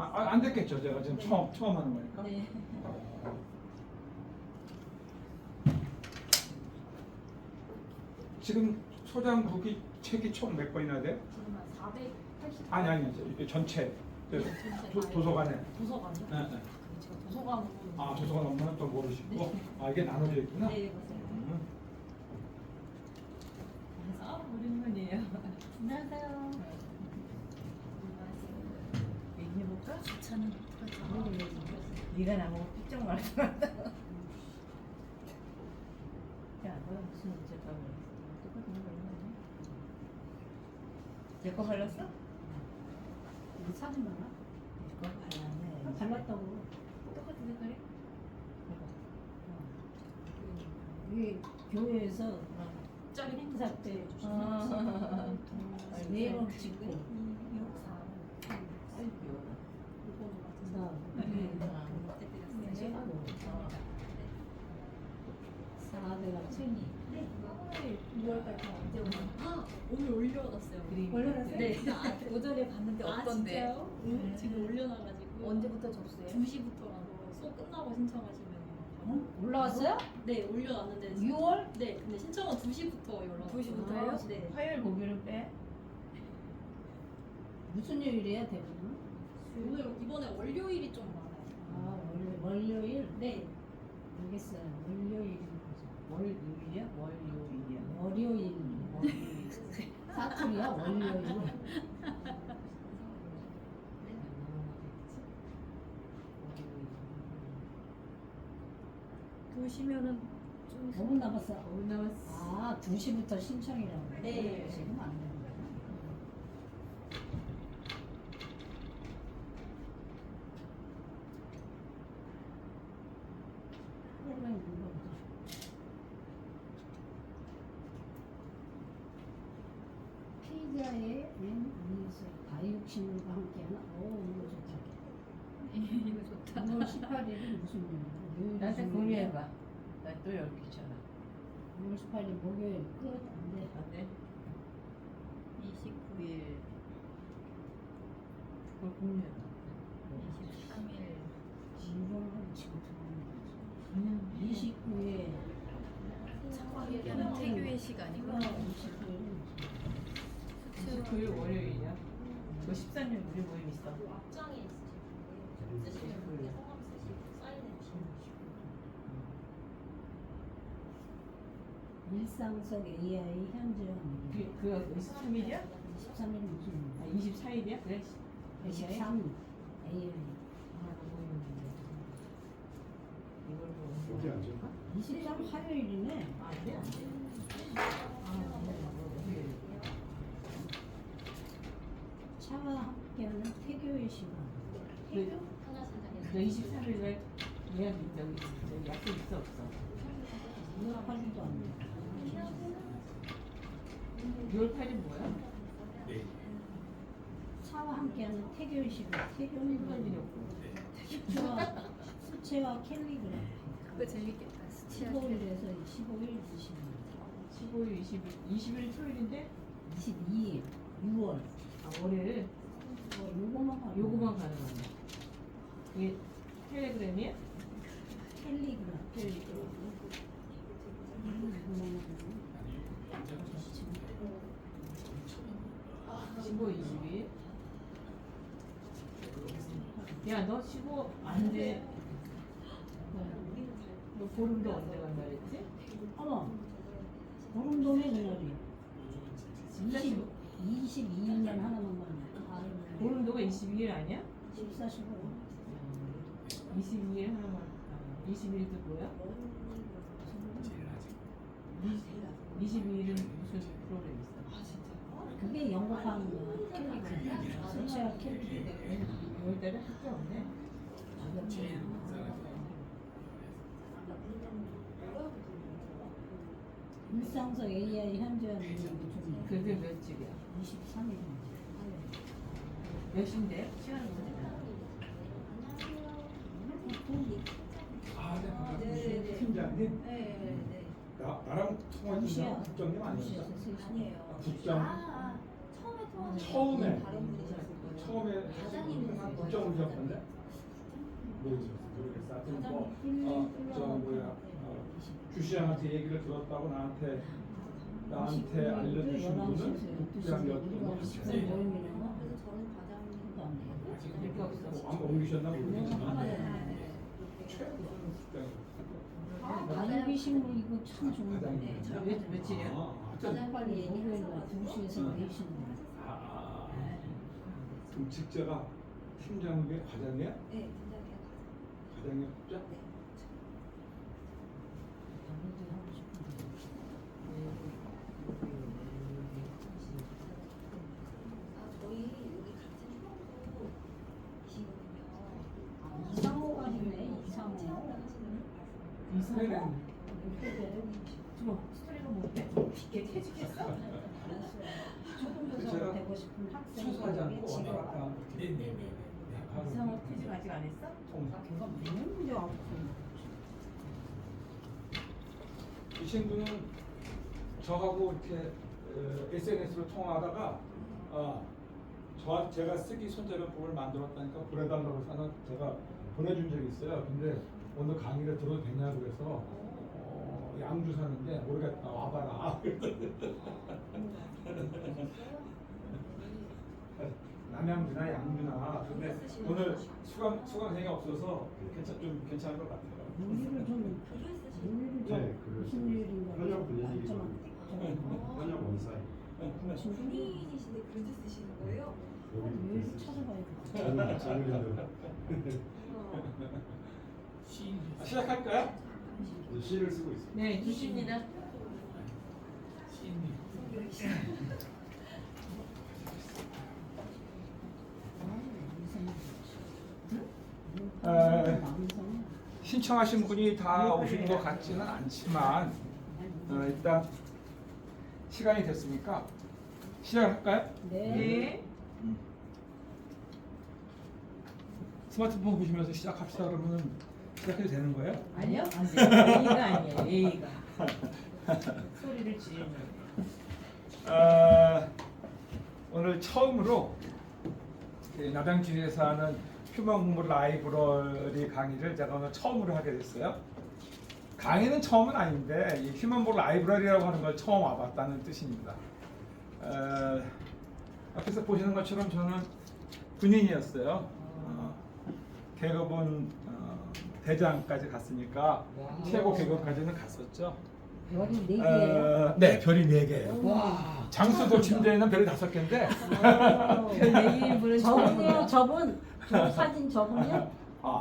안 됐겠죠. 제가 지금 네. 처음 하는 거니까. 네. 지금 소장국이 책이 총 몇 권이나 돼? 지금 한 480. 아니 이게 전체 도서관에. 도서관이요? 네, 네. 제가 도서관으로. 도서관 업무는 또 모르시고. 네. 이게 나눠져 있구나. 네, 맞아요. 오랜만이에요. 안녕하세요. 얘기해볼까? 저는 네가 나보고 삐쩍 말하지 마. 야, 너 무슨 어젯밤에 똑같은 거 얼마냐? 내거 발랐어? 이거 사진 봐라. 내거 발랐네. 발랐다고. 똑같은 색깔이? 이게 교회에서 짝이 행사 때 네 네번 찍고. 2, 6, 4. 아이 귀여워. 사대가 승희. 네. 6월달에 언제 오나? 오늘 올려놨어요. 올려놨어요? 네. 오전에 봤는데 없던데. 진짜요? 지금 올려놔가지고. 언제부터 접수해요? 2시부터라고 수업 끝나고 신청하시면. 올라왔어요? 네, 올려놨는데. 6월? 네, 근데 신청은 2시부터 연락. 2시부터요? 네. 화요일 목요일은 빼? 무슨 요일이야 대부분? 오늘 이번에 월요일이 좀 많아요. 월요일? 네. 알겠어요. 월요일인 거죠. 월요일이야? 월요일이야? 월요일. 월요일. 사투리야 월요일. 보시면은 좀 5분 남았어. 5분 남았어. 2시부터 신청이라고. 네. 지금 안 되는 거야. 프로그램 눌러보자. 피자의 N 위에서 다육식물과 함께하는 이거 좋다. 이거 좋다. 6월 18일은 무슨 요일이야? 나한테 공유해봐. 나 또 열기 귀찮아. 6월 18일 목요일 끝. 안 돼. 안 돼? 29일, 그걸 공유해봐. 23일, 이거는 지금 들어오는 거지. 그냥 29일. 참관계는 태교의 시간이고 29일은 29일 월요일이야. 그 13일 우리 모임 있어. 앞장에 있으시고 쓰시면 그렇게 성함 쓰시고 사인해 주시면. 일상적 AI 현재형. 그가 23일이야? 23일 무슨? 24일이야? 그래. 23 AI. 이걸로 어디 앉아? 23 화요일이네. 안 돼? 차와 함께하는 태교의 시간. 그, 하나 신장에. 너 23일날 예약 저기 약속 있어 없어? 유학하지도 않네. 6월 8일 뭐야? 차와 함께하는 태교의 시간. 태교는 할 일이 없고. 수채와 캘리그라피. 그거 재밌겠다. 스치아 15일에서 15일 20일. 15일, 20일 토요일인데 22일 6월. 월요일 요거만 가. 요거만 가능하네. 이게 텔레그램이야? 캘리그라피. 15, 20일. 야, 너 15 안 돼. 너 보름도 언제 간다 그랬지? 어머, 보름도네 그날이. 진짜 22년 하나만 가네. 보름도가 22일 아니야? 14, 15. 22일 하나만. 22일도 뭐야? 22일은 무슨 프로그램 있어? 아 진짜? 그게 영업하는 거야. 캘리그라피. 수채와 캘리그라피. 6월달에 학교 없네. 일상적 AI 현재와 미래 요즘 그게 몇 집이야? 23일. 몇 시인데? 시간은 어디나? 네. 팀장님? 네. 나랑 통화 팀장 국장님 아니었어? 아니에요. 국장 처음에 통화하신 처음에. 다른 분이셨을 거예요. 처음에 과장님은 국정을 기억한데 모르겠어. 하여튼 뭐저 뭐야 주시장한테 얘기를 들었다고 나한테 알려주신 분은 국장 여권 그래서 저는 과장님도 안 돼요. 이렇게 없어. 아마 옮기셨나 모르겠지만 네. 최고는 국장이었어요. 다육이 식물 이거 참 좋은데. 과장님. 며칠이야? 가장 빨리 목요일 얘기해서 날 2시에서 4시인데. 그럼 직제가 팀장님의 과장이야? 네, 팀장이요. 과장이 국장? 네. 나도 하고 싶은데. 저희 여기 같은 휴방소이시거든요. 이상호가 있네. 이상호. 이상호? 저 스토리가 뭔데? 걔 퇴직했어? 초등교사가 되고 싶은 취소하지 않고 학생들에게 지금 왔다 갔다. 이상호 퇴직 아직 안 했어? 걔가 무슨 문제 없고. 이 친구는 저하고 이렇게 SNS로 통화하다가 제가 쓰기 손재료법을 만들었다니까 보내달라고 해서 제가 보내준 적이 있어요. 근데 오늘 강의를 들어도 되냐고 그래서 양주 사는데 모르겠다 와봐라. 남양주나 양주나. 근데 오늘 수강생이 없어서 괜찮을 것 같아요. 우리를 좀 네, 무슨 일인가. 현역 분위기 현역 원사이 군인이신데 글도 쓰시는 거예요? 왜 찾아봐야 돼. 장르들 시작할까요? 시를 쓰고 있어요. 네, 주십니다. 신청하신 분이 다 오시는 것 같지는 않지만 일단 시간이 됐으니까 시작할까요? 네. 스마트폰 보시면서 시작합시다 그러면 시작해도 되는 거예요? 아니요? A가 아니에요. A가. 소리를 지르는. 오늘 처음으로 남양주에서 하는 휴먼 공부 라이브러리 강의를 제가 오늘 처음으로 하게 됐어요. 강의는 처음은 아닌데 이 휴먼 공부 라이브러리라고 하는 걸 처음 와봤다는 뜻입니다. 앞에서 보시는 것처럼 저는 군인이었어요. 계급은 대장까지 갔으니까 최고 계급까지는 갔었죠. 별이 4개예요. 네, 별이 4개예요. 와. 장수도 침대에는 별이 5개인데 별 4개인 분은 저분이요, 저분. 저 사진 저분이요?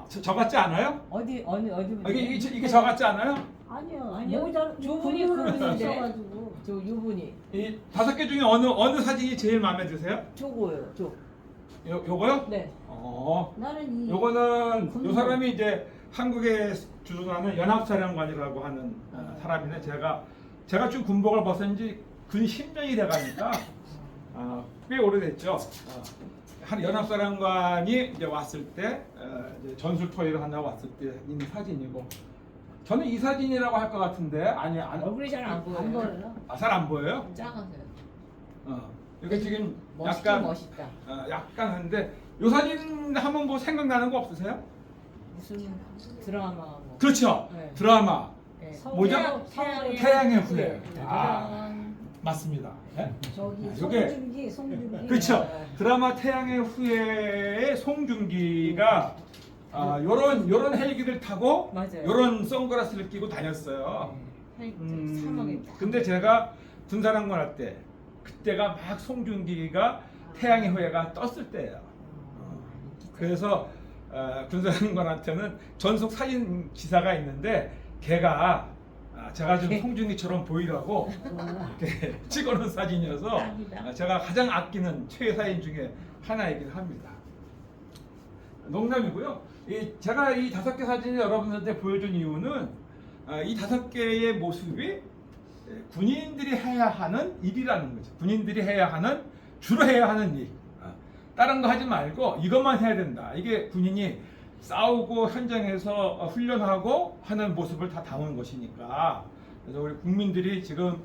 저 같지 않아요? 어디 이게 저 같지 않아요? 아니요. 저분이 그분을 그분인데. 써가지고. 저 요분이 이 5개 중에 어느 사진이 제일 마음에 드세요? 저거예요. 저. 요거요? 네. 나는 이 요거는 요 사람이 이제 한국에 주둔하는 연합사령관이라고 하는 사람인데 제가 좀 군복을 벗은 지 근 10년이 돼가니까 꽤 오래됐죠. 한 연합사령관이 이제 왔을 때 이제 전술 토의를 한다고 왔을 때 있는 사진이고 저는 이 사진이라고 할 것 같은데 아니 얼굴이 잘 안 보여요. 안 보여요. 잘 안 보여요? 작아서요. 이게 지금 멋있긴 약간 멋있다. 약간 한데 요 사진 한번 뭐 생각나는 거 없으세요? 무슨 드라마 뭐. 그렇죠. 네. 드라마 네. 뭐죠? 태양의 후예. 맞습니다. 네? 저기 요게 송중기. 그렇죠. 드라마 태양의 후예의 송중기가 요런 헬기를 타고 맞아요. 요런 선글라스를 끼고 다녔어요. 사망했다. 근데 제가 군사령관 할 때 그때가 막 송중기가 태양의 후예가 떴을 때예요. 그래서 군사령관한테는 전속 사진 기사가 있는데 걔가 제가 좀 송중기처럼 보이라고 이렇게 찍어놓은 사진이어서 딱이다. 제가 가장 아끼는 최애 사진 중에 하나이긴 합니다. 농담이고요. 제가 이 5개 사진을 여러분들한테 보여준 이유는 이 5개의 모습이 군인들이 해야 하는 일이라는 거죠. 군인들이 해야 하는 주로 해야 하는 일. 다른 거 하지 말고 이것만 해야 된다. 이게 군인이 싸우고 현장에서 훈련하고 하는 모습을 다 담은 것이니까. 그래서 우리 국민들이 지금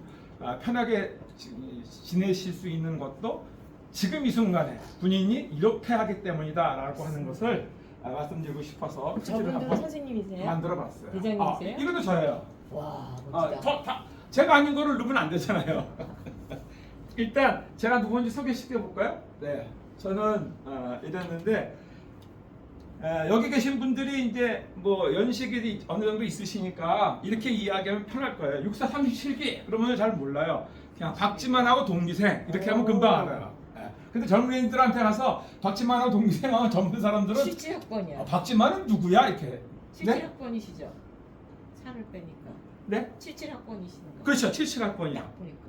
편하게 지내실 수 있는 것도 지금 이 순간에 군인이 이렇게 하기 때문이다라고 하는 것을 말씀드리고 싶어서 퀴즈를 저분들은 한번 선생님이세요? 만들어봤어요. 대장님이세요? 이것도 저예요. 와 멋지다. 제가 아닌 거를 누르면 안 되잖아요. 일단 제가 누군지 소개시켜 볼까요? 네, 저는 이랬는데 여기 계신 분들이 이제 뭐 연식이 어느 정도 있으시니까 이렇게 이야기하면 편할 거예요. 64 37기 그러면 잘 몰라요. 그냥 박지만하고 동기생 이렇게 하면 금방 알아요. 근데 젊은이들한테 가서 박지만하고 동기생하고 젊은 사람들은 77학번이야. 박지만은 누구야 이렇게. 네? 77학번이시죠? 살을 빼니까. 네? 77학번이시는 거. 그렇죠. 77학번이요. 보니까.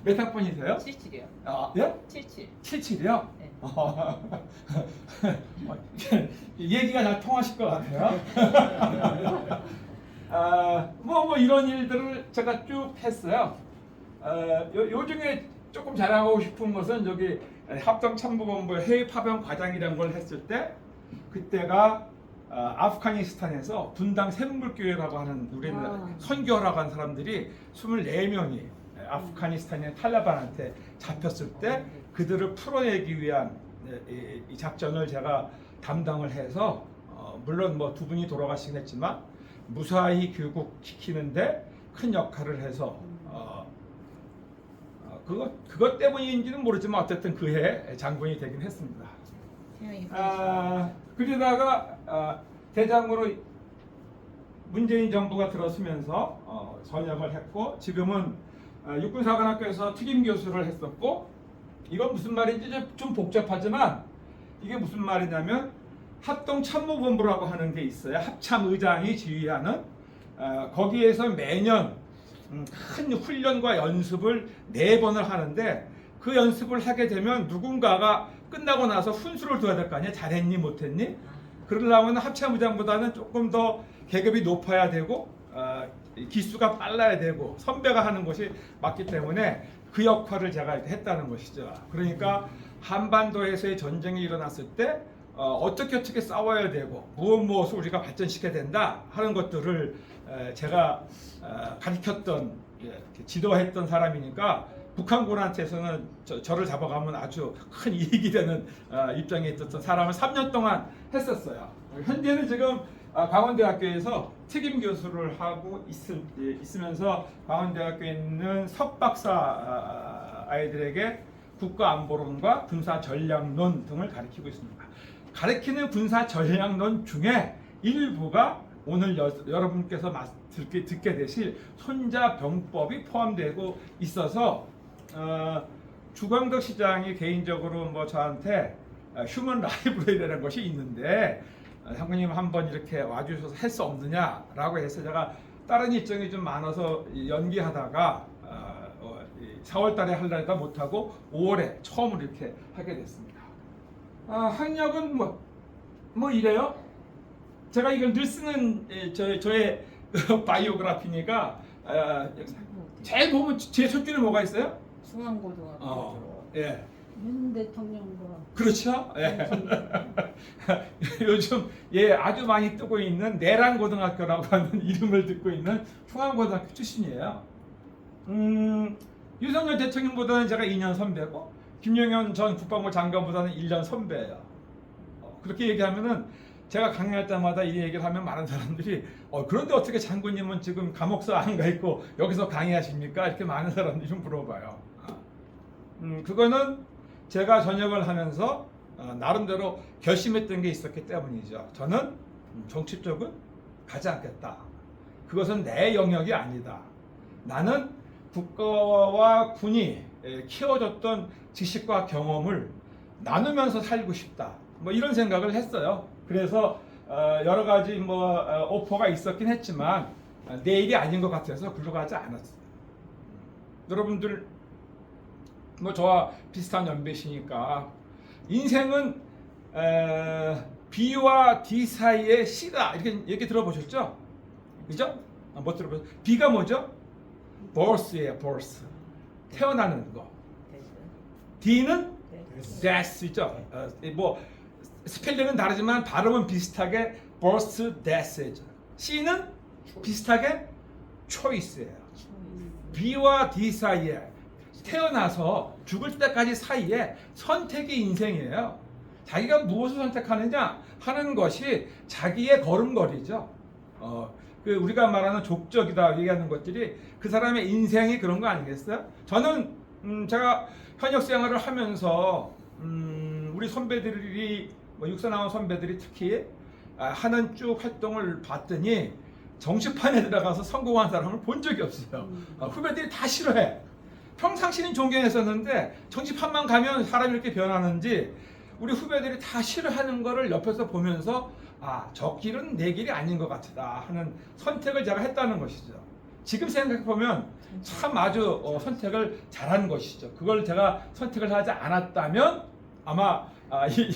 몇 학번이세요? 77이요. 예? 77. 77이요? 네. 얘기가 잘 통하실 것 같아요. 뭐 이런 일들을 제가 쭉 했어요. 요 중에 조금 자랑하고 싶은 것은 여기 합동참모본부 해외 파병 과장이라는 걸 했을 때 그때가 아프가니스탄에서 분당 샘물교회라고 하는 우리는 선교하라고 한 사람들이 24명이 아프가니스탄의 탈레반한테 잡혔을 때 그들을 풀어내기 위한 이 작전을 제가 담당을 해서 물론 뭐 두 분이 돌아가시긴 했지만 무사히 귀국시키는데 큰 역할을 해서 그것 때문인지는 모르지만 어쨌든 그해 장군이 되긴 했습니다. 태양이 그러다가 대장으로 문재인 정부가 들어서면서 전역을 했고 지금은 육군사관학교에서 특임 교수를 했었고 이건 무슨 말인지 좀 복잡하지만 이게 무슨 말이냐면 합동참모본부라고 하는 게 있어요. 합참의장이 지휘하는 거기에서 매년 큰 훈련과 연습을 4번을 하는데 그 연습을 하게 되면 누군가가 끝나고 나서 훈수를 둬야 될 거 아니야. 잘했니 못했니? 그러려면 합참의장보다는 조금 더 계급이 높아야 되고 기수가 빨라야 되고 선배가 하는 것이 맞기 때문에 그 역할을 제가 이렇게 했다는 것이죠. 그러니까 한반도에서의 전쟁이 일어났을 때 어떻게 싸워야 되고 무엇을 우리가 발전시켜야 된다 하는 것들을 제가 가르쳤던 지도했던 사람이니까 북한군한테서는 저를 잡아가면 아주 큰 이익이 되는 입장에 있었던 사람을 3년 동안 했었어요. 현재는 지금 강원대학교에서 특임 교수를 하고 있으면서 강원대학교에 있는 석박사 아이들에게 국가안보론과 군사전략론 등을 가르치고 있습니다. 가르치는 군사전략론 중에 일부가 오늘 여러분께서 듣게 되실 손자병법이 포함되고 있어서 주광덕 시장이 개인적으로 뭐 저한테 휴먼 라이브러리라는 것이 있는데 장군님 한번 이렇게 와주셔서 할 수 없느냐라고 해서 제가 다른 일정이 좀 많아서 연기하다가 4월 달에 하려다 못하고 5월에 처음으로 이렇게 하게 됐습니다. 학력은 뭐 이래요? 제가 이걸 늘 쓰는 저의 바이오그래피니까 제일 보면 제 첫 줄에 뭐가 있어요? 중앙고등학교. 예. 윤 대통령과 그렇죠. 예. 요즘 아주 많이 뜨고 있는 내란고등학교라고 하는 이름을 듣고 있는 중앙고등학교 출신이에요. 윤석열 대통령보다는 제가 2년 선배고 김영현 전 국방부 장관보다는 1년 선배예요. 그렇게 얘기하면은 제가 강의할 때마다 이 얘기를 하면 많은 사람들이 그런데 어떻게 장군님은 지금 감옥사 안 가 있고 여기서 강의하십니까? 이렇게 많은 사람들이 좀 물어봐요. 그거는 제가 전역을 하면서 나름대로 결심했던 게 있었기 때문이죠. 저는 정치 쪽은 가지 않겠다. 그것은 내 영역이 아니다. 나는 국가와 군이 키워줬던 지식과 경험을 나누면서 살고 싶다. 뭐 이런 생각을 했어요. 그래서 여러 가지 오퍼가 있었긴 했지만 내 일이 아닌 것 같아서 글로 가지 않았어요. 여러분들 저와 비슷한 연배시니까 인생은 B와 D 사이의 C다 이렇게 들어보셨죠? 그죠? 못 들어보셨죠? B가 뭐죠? birth예요, birth. 태어나는 거. D는 death죠. 스펠링은 다르지만 발음은 비슷하게 birth, death죠. C는 비슷하게 choice예요. B와 D 사이에 태어나서 죽을 때까지 사이에 선택이 인생이에요. 자기가 무엇을 선택하느냐 하는 것이 자기의 걸음걸이죠. 그 우리가 말하는 족적이다 얘기하는 것들이 그 사람의 인생이 그런 거 아니겠어요? 저는 제가 현역 생활을 하면서 우리 선배들이 뭐 육사 나온 선배들이 특히 하는 쭉 활동을 봤더니 정치판에 들어가서 성공한 사람을 본 적이 없어요. 후배들이 다 싫어해. 평상시는 존경했었는데 정치판만 가면 사람이 이렇게 변하는지 우리 후배들이 다 싫어하는 거를 옆에서 보면서 저 길은 내 길이 아닌 것 같다 하는 선택을 제가 했다는 것이죠. 지금 생각해 보면 참 아주 선택을 잘한 것이죠. 그걸 제가 선택을 하지 않았다면 아마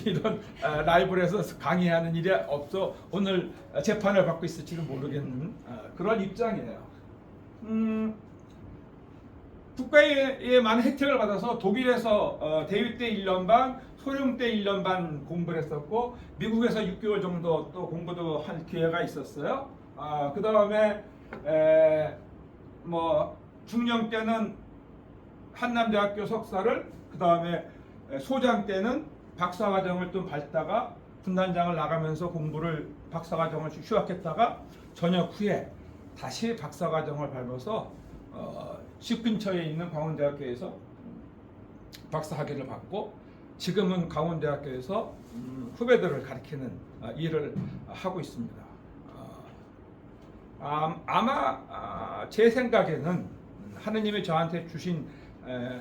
이런 라이브에서 강의하는 일이 없어 오늘 재판을 받고 있을지는 모르겠는 그런 입장이에요. 국가의 많은 혜택을 받아서 독일에서 대위 때 1년 반, 소령 때 1년 반 공부를 했었고 미국에서 6개월 정도 또 공부도 한 기회가 있었어요. 그 다음에 뭐 중령 때는 한남대학교 석사를 그 다음에 소장 때는 박사과정을 좀 밟다가 군단장을 나가면서 공부를 박사과정을 휴학했다가 전역 후에 다시 박사과정을 밟아서 집 근처에 있는 강원대학교에서 박사학위를 받고 지금은 강원대학교에서 후배들을 가르치는 일을 하고 있습니다. 아마 제 생각에는 하느님이 저한테 주신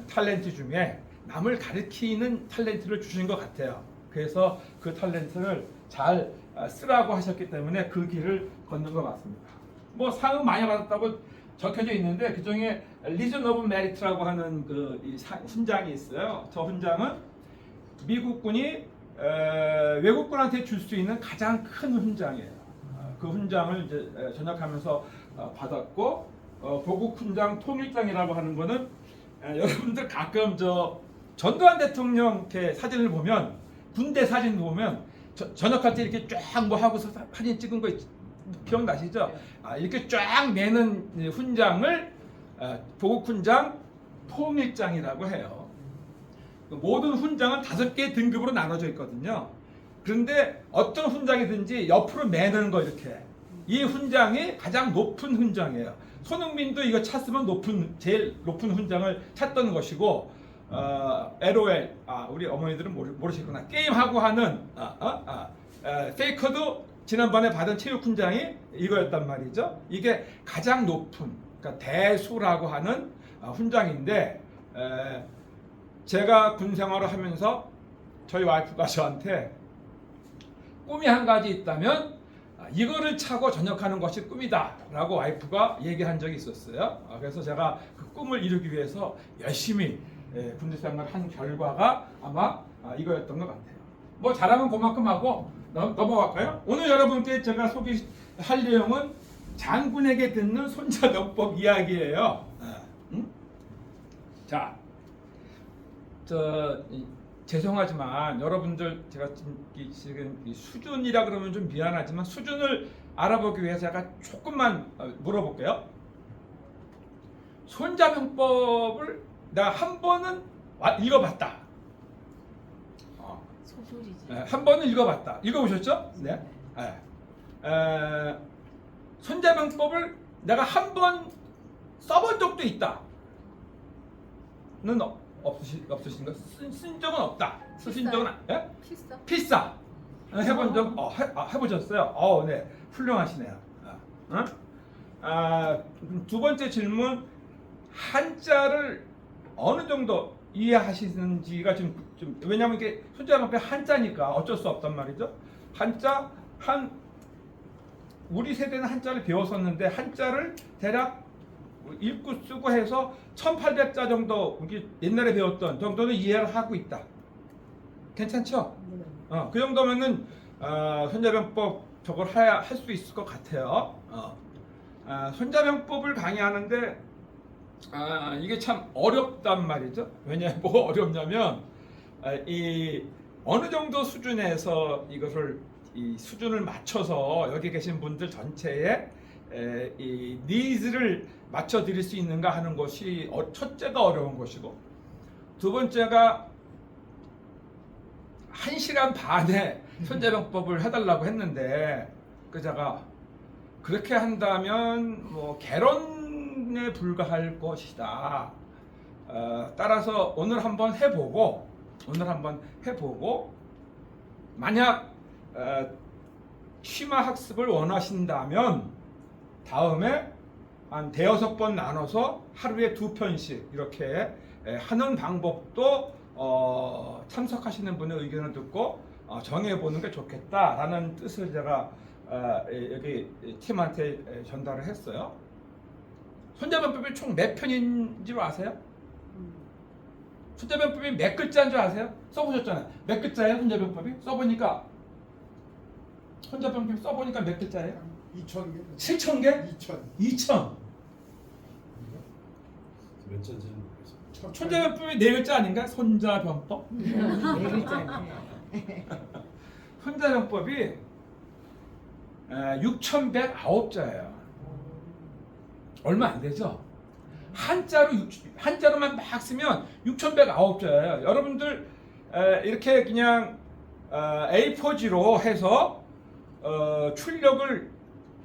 탤런트 중에 남을 가르치는 탤런트를 주신 것 같아요. 그래서 그 탤런트를 잘 쓰라고 하셨기 때문에 그 길을 걷는 것 같습니다. 뭐 상은 많이 받았다고 적혀져 있는데 그 중에 리전 오브 메리트라고 하는 그 훈장이 있어요. 저 훈장은 미국군이 외국군한테 줄 수 있는 가장 큰 훈장이에요. 그 훈장을 이제 전역하면서 받았고 보국 훈장 통일장이라고 하는 거는 여러분들 가끔 저 전두환 대통령 이렇게 사진을 보면 군대 사진 보면 전역할 때 이렇게 쫙 뭐 하고서 사진 찍은 거 기억나시죠? 이렇게 쫙 내는 훈장을 보국 훈장 통일장이라고 해요. 모든 훈장은 5개의 등급으로 나눠져 있거든요. 그런데 어떤 훈장이든지 옆으로 매는 거 이렇게 이 훈장이 가장 높은 훈장이에요. 손흥민도 이거 찼으면 제일 높은 훈장을 찼던 것이고 LOL 우리 어머니들은 모르시구나. 게임하고 하는 페이커도 지난번에 받은 체육 훈장이 이거였단 말이죠. 이게 가장 높은 그러니까 대수라고 하는 훈장인데 제가 군 생활을 하면서 저희 와이프가 저한테 꿈이 한 가지 있다면 이거를 차고 전역하는 것이 꿈이다 라고 와이프가 얘기한 적이 있었어요. 그래서 제가 그 꿈을 이루기 위해서 열심히 군대 생활을 한 결과가 아마 이거였던 것 같아요. 뭐 잘하면 그만큼 하고 넘어갈까요? 오늘 여러분께 제가 소개할 내용은 장군에게 듣는 손자병법 이야기예요. 자, 죄송하지만 여러분들 제가 지금 수준이라 그러면 좀 미안하지만 수준을 알아보기 위해서 제가 조금만 물어볼게요. 손자병법을 내가 한 번은 읽어봤다. 소설이지. 한 번은 읽어봤다. 읽어보셨죠? 네. 손자병법을 내가 한 번 써본 적도 있다. 는 없으신가? 쓴 적은 없다. 쓰신 적은 예? 필사. 해본 적 해보셨어요? 네, 훌륭하시네요. 두 번째 질문 한자를 어느 정도 이해하시는지가 좀 왜냐하면 이게 손자병법이 한자니까 어쩔 수 없단 말이죠. 한자 우리 세대는 한자를 배웠었는데 한자를 대략 읽고 쓰고 해서 1800자 정도 우리 옛날에 배웠던 정도는 이해를 하고 있다. 괜찮죠? 그 정도면은 손자병법 저걸 할 수 있을 것 같아요. 손자병법을 강의하는데 이게 참 어렵단 말이죠. 왜냐하면 뭐가 어렵냐면 이 어느 정도 수준에서 이것을 이 수준을 맞춰서 여기 계신 분들 전체에 이 니즈를 맞춰 드릴 수 있는가 하는 것이 첫째가 어려운 것이고, 두 번째가 1시간 반에 손자병법을 해달라고 했는데 그 제가 그렇게 한다면 뭐 개론에 불과할 것이다. 따라서 오늘 한번 해보고 만약 취마 학습을 원하신다면 다음에 한 대여섯 번 나눠서 하루에 2편씩 이렇게 하는 방법도 참석하시는 분의 의견을 듣고 정해보는 게 좋겠다라는 뜻을 제가 여기 팀한테 전달을 했어요. 손자병법이 총 몇 편인 줄 아세요? 손자병법이 몇 글자인 줄 아세요? 써보셨잖아요. 몇 글자예요 손자병법이? 써보니까 손자병법 써보니까 몇 글자예요? 2,000개? 7,000개? 2,000. 2,000. 몇 천지는 모르겠어요. 손자병법이 4글자 아닌가? 손자병법? 네 글자네. 손자병법이 6,109자예요. 얼마 안 되죠? 한자로만 막 쓰면 6,109자예요. 여러분들 이렇게 그냥 A4지로 해서 출력을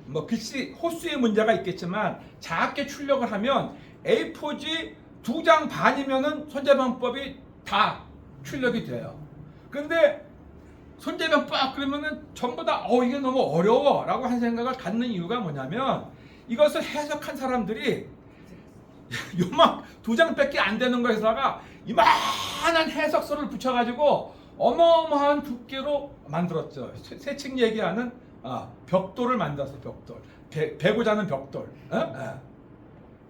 뭐 글씨 호수의 문제가 있겠지만 작게 출력을 하면 A4지 2장 반이면은 손자병법이 다 출력이 돼요. 근데 손자병법 그러면은 전부 다 이게 너무 어려워라고 한 생각을 갖는 이유가 뭐냐면 이것을 해석한 사람들이 요만 2장밖에 안 되는 거에다가 이만한 해석서를 붙여가지고 어마어마한 두께로 만들었죠. 새칭 얘기하는 벽돌을 만들었어. 벽돌. 배고 자는 벽돌.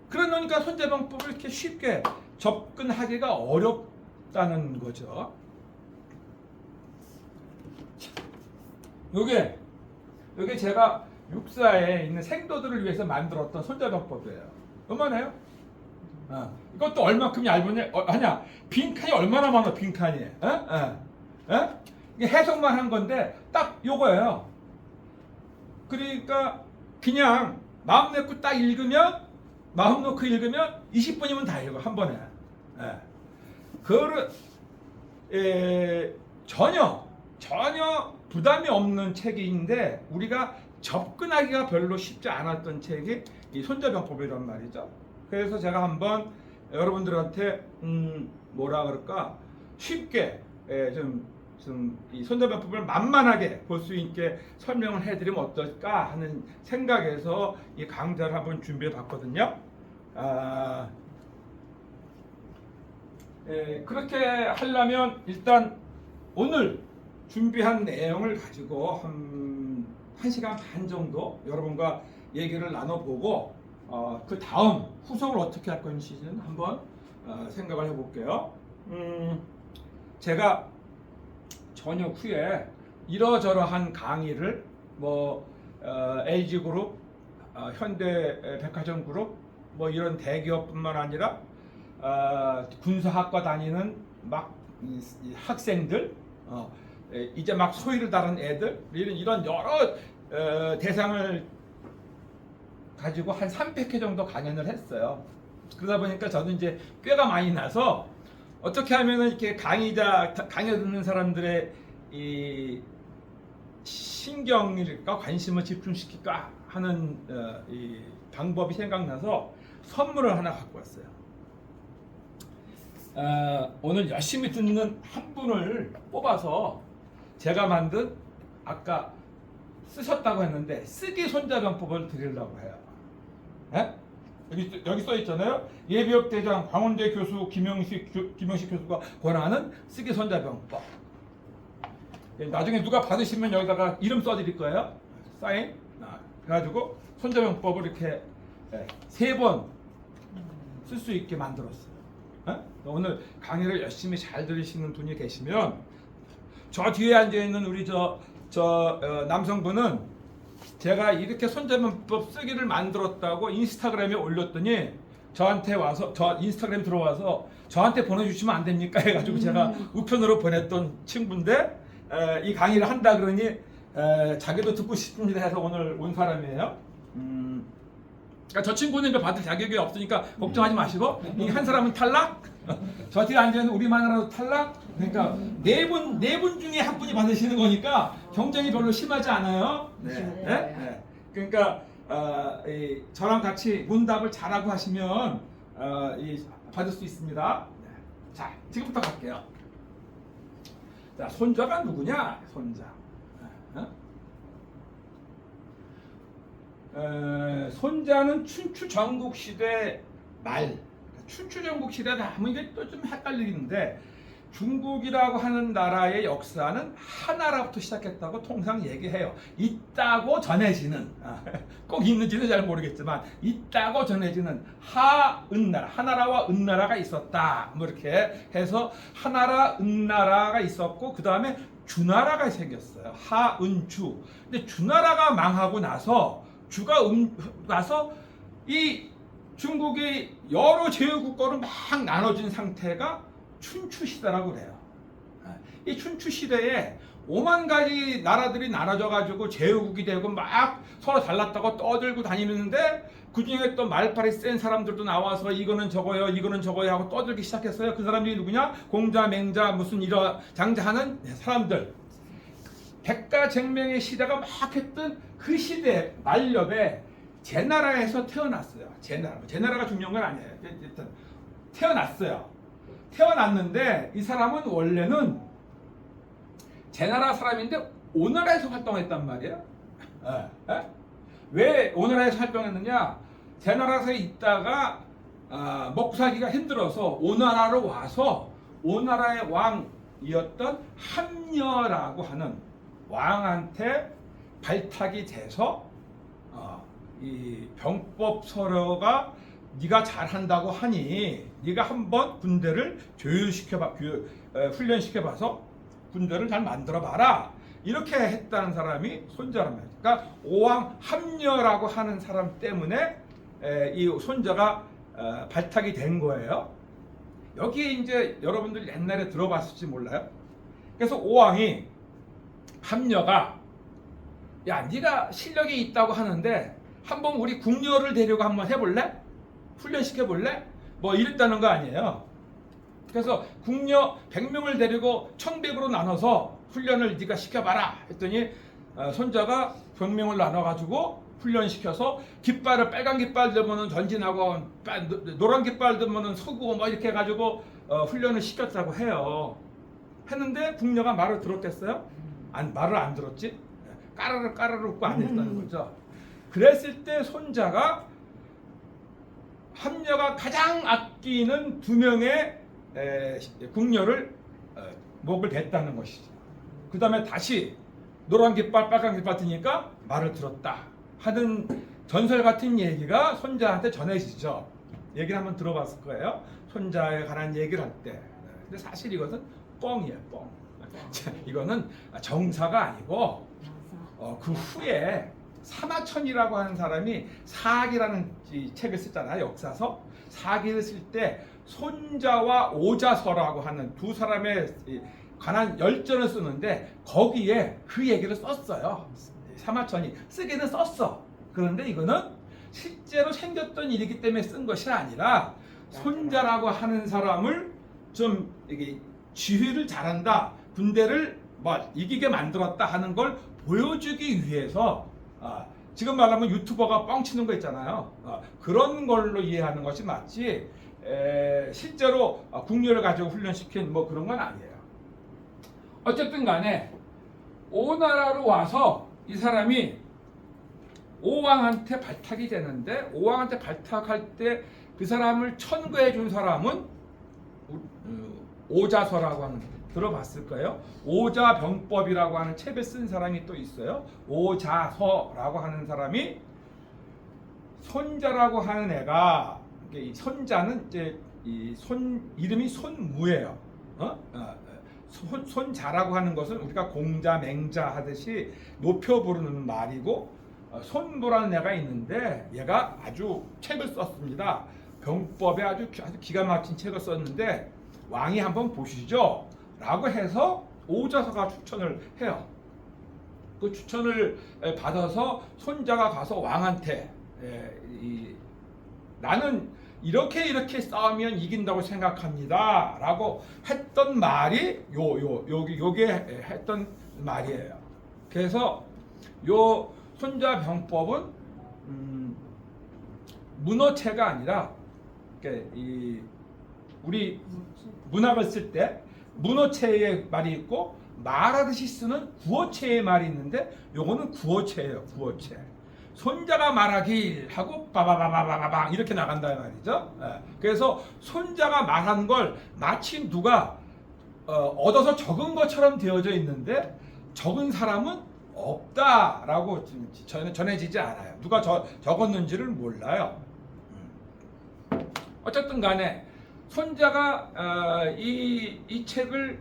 그러니까 손자병법을 이렇게 쉽게 접근하기가 어렵다는 거죠. 요게 제가 육사에 있는 생도들을 위해서 만들었던 손자병법이에요. 얼마나요? 이것도 얼마큼 얇으냐? 빈칸이 얼마나 많아? 빈칸이. 이게 해석만 한 건데 딱 요거예요. 그러니까 그냥 마음 놓고 딱 읽으면 20분이면 다 읽어 한 번에. 그거를 전혀 부담이 없는 책인데 우리가 접근하기가 별로 쉽지 않았던 책이 이 손자병법이란 말이죠. 그래서 제가 한번 여러분들한테 뭐라 그럴까 쉽게 좀 이 손자병법을 만만하게 볼 수 있게 설명을 해드리면 어떨까 하는 생각에서 이 강좌를 한번 준비해 봤거든요. 그렇게 하려면 일단 오늘 준비한 내용을 가지고 한 1시간 반 정도 여러분과 얘기를 나눠보고 그 다음 후속을 어떻게 할 건지는 한번 생각을 해볼게요. 제가 저녁 후에 이러저러한 강의를 LG그룹, 현대백화점그룹 이런 대기업뿐만 아니라 군사학과 다니는 이 학생들 이제 막 소위를 다룬 애들 이런 여러 대상을 가지고 한 300회 정도 강연을 했어요. 그러다 보니까 저는 이제 꾀가 많이 나서 어떻게 하면은 이렇게 강의 듣는 사람들의 이 신경과 관심을 집중시킬까 하는 이 방법이 생각나서 선물을 하나 갖고 왔어요. 오늘 열심히 듣는 한 분을 뽑아서 제가 만든 아까 쓰셨다고 했는데 쓰기 손자병법을 드리려고 해요. 여기 써 있잖아요. 예비역 대장 광운대 교수 김영식 교수가 권하는 쓰기 손자병법. 나중에 누가 받으시면 여기다가 이름 써드릴 거예요. 사인. 그래가지고 손자병법을 이렇게 3번 쓸 수 있게 만들었어요. 오늘 강의를 열심히 잘 들으시는 분이 계시면 저 뒤에 앉아 있는 우리 남성분은 제가 이렇게 손자병법 쓰기를 만들었다고 인스타그램에 올렸더니 저한테 와서 저 인스타그램 들어와서 저한테 보내주시면 안 됩니까 해가지고 제가 우편으로 보냈던 친구인데 이 강의를 한다 그러니 자기도 듣고 싶습니다 해서 오늘 온 사람이에요. 그러니까 저 친구는 이거 받을 자격이 없으니까 걱정하지 마시고 이 한 사람은 탈락, 저 뒤에 앉아 있는 우리 마누라도 탈락. 그러니까 네 분 중에 한 분이 받으시는 거니까 경쟁이 별로 심하지 않아요. 네? 그러니까 저랑 같이 문답을 잘하고 하시면 받을 수 있습니다. 자, 지금부터 갈게요. 자, 손자가 누구냐? 손자. 손자는 춘추 전국 시대 말. 춘추 전국 시대다 하면 이게 또 좀 헷갈리는데 중국이라고 하는 나라의 역사는 하나라부터 시작했다고 통상 얘기해요. 있다고 전해지는, 꼭 있는지는 잘 모르겠지만 있다고 전해지는 하은나라, 하나라와 은나라가 있었다. 뭐 이렇게 해서 하나라, 은나라가 있었고 그 다음에 주나라가 생겼어요. 하은주. 근데 주나라가 망하고 나서 주가 나서 이 중국의 여러 제후국가로 막 나눠진 상태가 춘추 시대라고 그래요. 이 춘추 시대에 5만 가지 나라들이 나눠져 가지고 제후국이 되고 막 서로 달랐다고 떠들고 다니는데 그 중에 또 말빨이 센 사람들도 나와서 이거는 저거요, 이거는 저거요 하고 떠들기 시작했어요. 그 사람들이 누구냐? 공자, 맹자, 무슨 이런 장자하는 사람들. 백가쟁명의 시대가 막 했던 그 시대 말렵에 제나라에서 태어났어요. 제나라가 중요한 건 아니에요. 일단 태어났어요. 태어났는데 이 사람은 원래는 제나라 사람인데 오나라에서 활동했단 말이에요. 왜 오나라에서 활동했느냐? 제나라에서 있다가 먹고 살기가 힘들어서 오나라로 와서 오나라의 왕이었던 함녀라고 하는 왕한테 발탁이 돼서 이 병법 서로가 네가 잘한다고 하니 네가 한번 군대를 훈련시켜봐서 군대를 잘 만들어봐라. 이렇게 했다는 사람이 손자란 말이에요. 그러니까 오왕 함녀라고 하는 사람 때문에 이 손자가 발탁이 된 거예요. 여기에 이제 여러분들 옛날에 들어봤을지 몰라요. 그래서 오왕이 함녀가 야 네가 실력이 있다고 하는데 한번 우리 궁녀를 데리고 한번 해볼래? 훈련시켜볼래? 뭐 이랬다는 거 아니에요. 그래서 궁녀 100명을 데리고 1100으로 나눠서 훈련을 네가 시켜봐라 했더니 손자가 100명을 나눠가지고 훈련시켜서 깃발을 빨간 깃발 들면은 전진하고 노란 깃발 들면은 서고 뭐 이렇게 해가지고 훈련을 시켰다고 해요. 했는데 궁녀가 말을 들었겠어요? 말을 안 들었지? 까르르 웃고 안 했다는 거죠. 그랬을 때 손자가 함녀가 가장 아끼는 2명의 궁녀를 목을 댔다는 것이죠. 그 다음에 다시 노란 깃발 빨간 깃발 뜨니까 말을 들었다 하는 전설 같은 얘기가 손자한테 전해지죠. 얘기를 한번 들어봤을 거예요. 손자에 관한 얘기를 할 때. 근데 사실 이것은 뻥이에요. 뻥. 이거는 정사가 아니고 그 후에 사마천이라고 하는 사람이 사기라는 책을 썼잖아요. 역사서. 사기를 쓸 때 손자와 오자서라고 하는 두 사람의 관한 열전을 쓰는데 거기에 그 얘기를 썼어요. 사마천이 쓰기는 썼어. 그런데 이거는 실제로 생겼던 일이기 때문에 쓴 것이 아니라 손자라고 하는 사람을 좀 지휘를 잘한다, 군대를 이기게 만들었다 하는 걸 보여주기 위해서 지금 말하면 유튜버가 뻥치는 거 있잖아요. 그런 걸로 이해하는 것이 맞지 실제로 궁녀를 가지고 훈련시킨 뭐 그런 건 아니에요. 어쨌든 간에 오나라로 와서 이 사람이 오왕한테 발탁이 되는데 오왕한테 발탁할 때 그 사람을 천거해 준 사람은 오자서라고 하는, 들어봤을 거예요. 오자병법이라고 하는 책을 쓴 사람이 또 있어요. 오자서라고 하는 사람이 손자라고 하는 애가, 이 손자는 이제 이름이 손무예요. 손자라고 하는 것은 우리가 공자, 맹자 하듯이 높여 부르는 말이고, 손무라는 애가 있는데 얘가 아주 책을 썼습니다. 병법에 아주 기가 막힌 책을 썼는데 왕이 한번 보시죠 라고 해서 오자서가 추천을 해요. 그 추천을 받아서 손자가 가서 왕한테 나는 이렇게 싸우면 이긴다고 생각합니다라고 했던 말이 요게 했던 말이에요. 그래서 요 손자병법은 문어체가 아니라 우리 문학을 쓸 때 문어체의 말이 있고 말하듯이 쓰는 구어체의 말이 있는데 요거는 구어체예요. 구어체. 손자가 말하길 하고 빠바바바바방 이렇게 나간다 말이죠. 그래서 손자가 말한 걸 마치 누가 얻어서 적은 것처럼 되어져 있는데 적은 사람은 없다라고 전해지지 않아요. 누가 적었는지를 몰라요. 어쨌든 간에 손자가 이 책을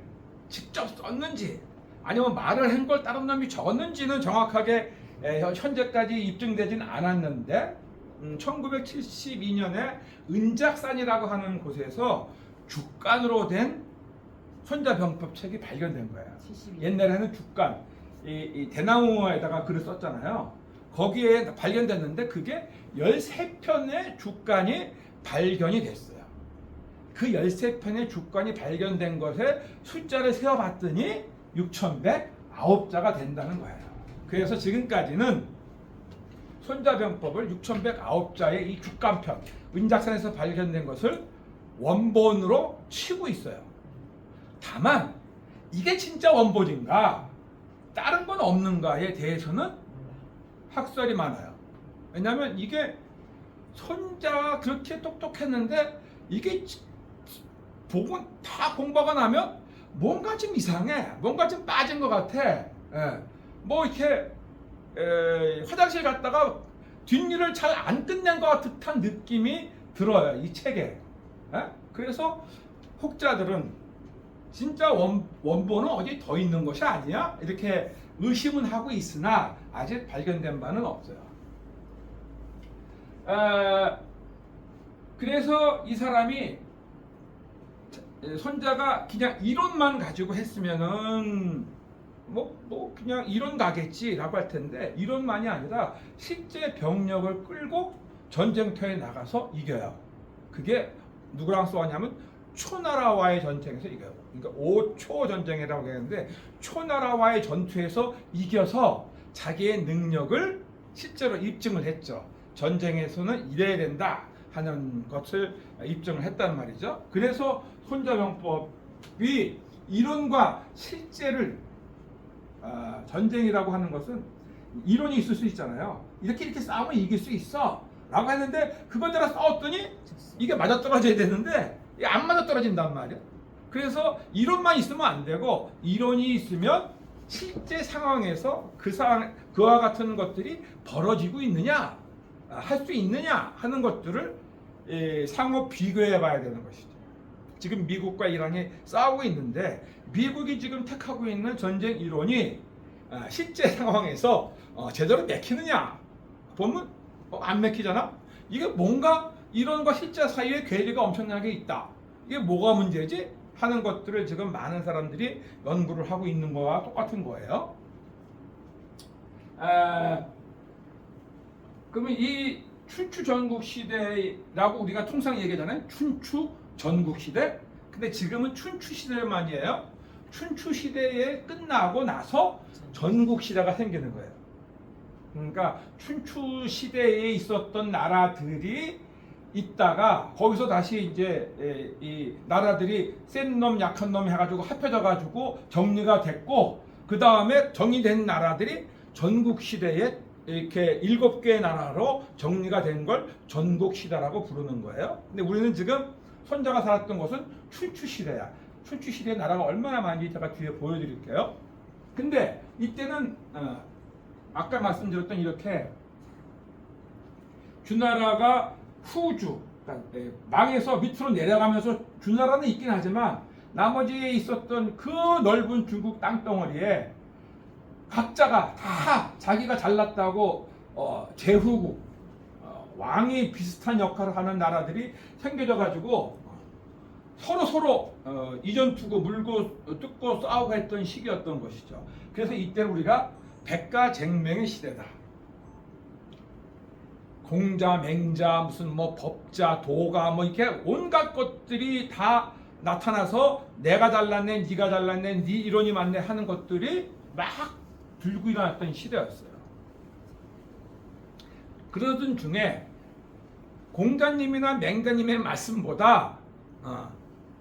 직접 썼는지 아니면 말을 한 걸 다른 놈이 적었는지는 정확하게 현재까지 입증되진 않았는데 1972년에 은작산이라고 하는 곳에서 죽간으로 된 손자병법 책이 발견된 거예요. 72. 옛날에는 죽간 이 대나무에다가 글을 썼잖아요. 거기에 발견됐는데 그게 13편의 죽간이 발견이 됐어요. 그 13편의 죽간이 발견된 것에 숫자를 세어봤더니 6109자가 된다는 거예요. 그래서 지금까지는 손자병법을 6109자의 이 죽간편 은작산에서 발견된 것을 원본으로 치고 있어요. 다만 이게 진짜 원본인가 다른 건 없는가에 대해서는 학설이 많아요. 왜냐하면 이게 손자가 그렇게 똑똑했는데 이게 보고 다 공부가 나면 뭔가 좀 이상해, 뭔가 좀 빠진 것 같아. 뭐 이렇게 화장실 갔다가 뒷일을 잘 안 끝낸 것 듯한 느낌이 들어요, 이 책에. 그래서 혹자들은 진짜 원본은 어디 더 있는 것이 아니야? 이렇게 의심은 하고 있으나 아직 발견된 바는 없어요. 그래서 이 사람이 손자가 그냥 이론만 가지고 했으면은 뭐 그냥 이론 가겠지라고 할 텐데 이론만이 아니라 실제 병력을 끌고 전쟁터에 나가서 이겨요. 그게 누구랑 싸웠냐면 초나라와의 전쟁에서 이겨요. 그러니까 5초 전쟁이라고 하는데 초나라와의 전투에서 이겨서 자기의 능력을 실제로 입증을 했죠. 전쟁에서는 이래야 된다 하는 것을 입증을 했단 말이죠. 그래서 손자병법이 이론과 실제를 전쟁이라고 하는 것은 이론이 있을 수 있잖아요. 이렇게 싸우면 이길 수 있어 라고 했는데 그걸 따라 싸웠더니 이게 맞아떨어져야 되는데 이게 안 맞아떨어진단 말이야. 그래서 이론만 있으면 안 되고 이론이 있으면 실제 상황에서 그와 같은 것들이 벌어지고 있느냐 할 수 있느냐 하는 것들을 상호 비교해 봐야 되는 것이죠. 지금 미국과 이란이 싸우고 있는데 미국이 지금 택하고 있는 전쟁 이론이 실제 상황에서 제대로 맥히느냐 보면 안 맥히잖아. 이게 뭔가 이론과 실제 사이에 괴리가 엄청나게 있다. 이게 뭐가 문제지? 하는 것들을 지금 많은 사람들이 연구를 하고 있는 거와 똑같은 거예요. 그러면 이 춘추 전국 시대라고 우리가 통상 얘기하잖아요. 춘추 전국 시대. 근데 지금은 춘추 시대만이에요. 춘추 시대에 끝나고 나서 전국 시대가 생기는 거예요. 그러니까 춘추 시대에 있었던 나라들이 있다가 거기서 다시 이제 이 나라들이 센 놈 약한 놈 해가지고 합해져 가지고 정리가 됐고 그 다음에 정리된 나라들이 전국 시대에 이렇게 7개의 나라로 정리가 된 걸 전국 시대라고 부르는 거예요. 근데 우리는 지금 손자가 살았던 것은 춘추 시대야. 춘추 시대의 나라가 얼마나 많은지 제가 뒤에 보여드릴게요. 근데 이때는 아까 말씀드렸던 이렇게 주나라가 후주 그러니까 망해서 밑으로 내려가면서 주나라는 있긴 하지만 나머지에 있었던 그 넓은 중국 땅덩어리에 각자가 다 자기가 잘났다고 제후국 왕이 비슷한 역할을 하는 나라들이 생겨져 가지고 서로 이전 투고 물고 뜯고 싸우고 했던 시기였던 것이죠. 그래서 이때 우리가 백가쟁명의 시대다. 공자, 맹자, 무슨 뭐 법자, 도가 뭐 이렇게 온갖 것들이 다 나타나서 내가 잘났네, 네가 잘났네, 네 이론이 맞네 하는 것들이 막 들고 일어났던 시대였어요. 그러던 중에 공자님이나 맹자님의 말씀보다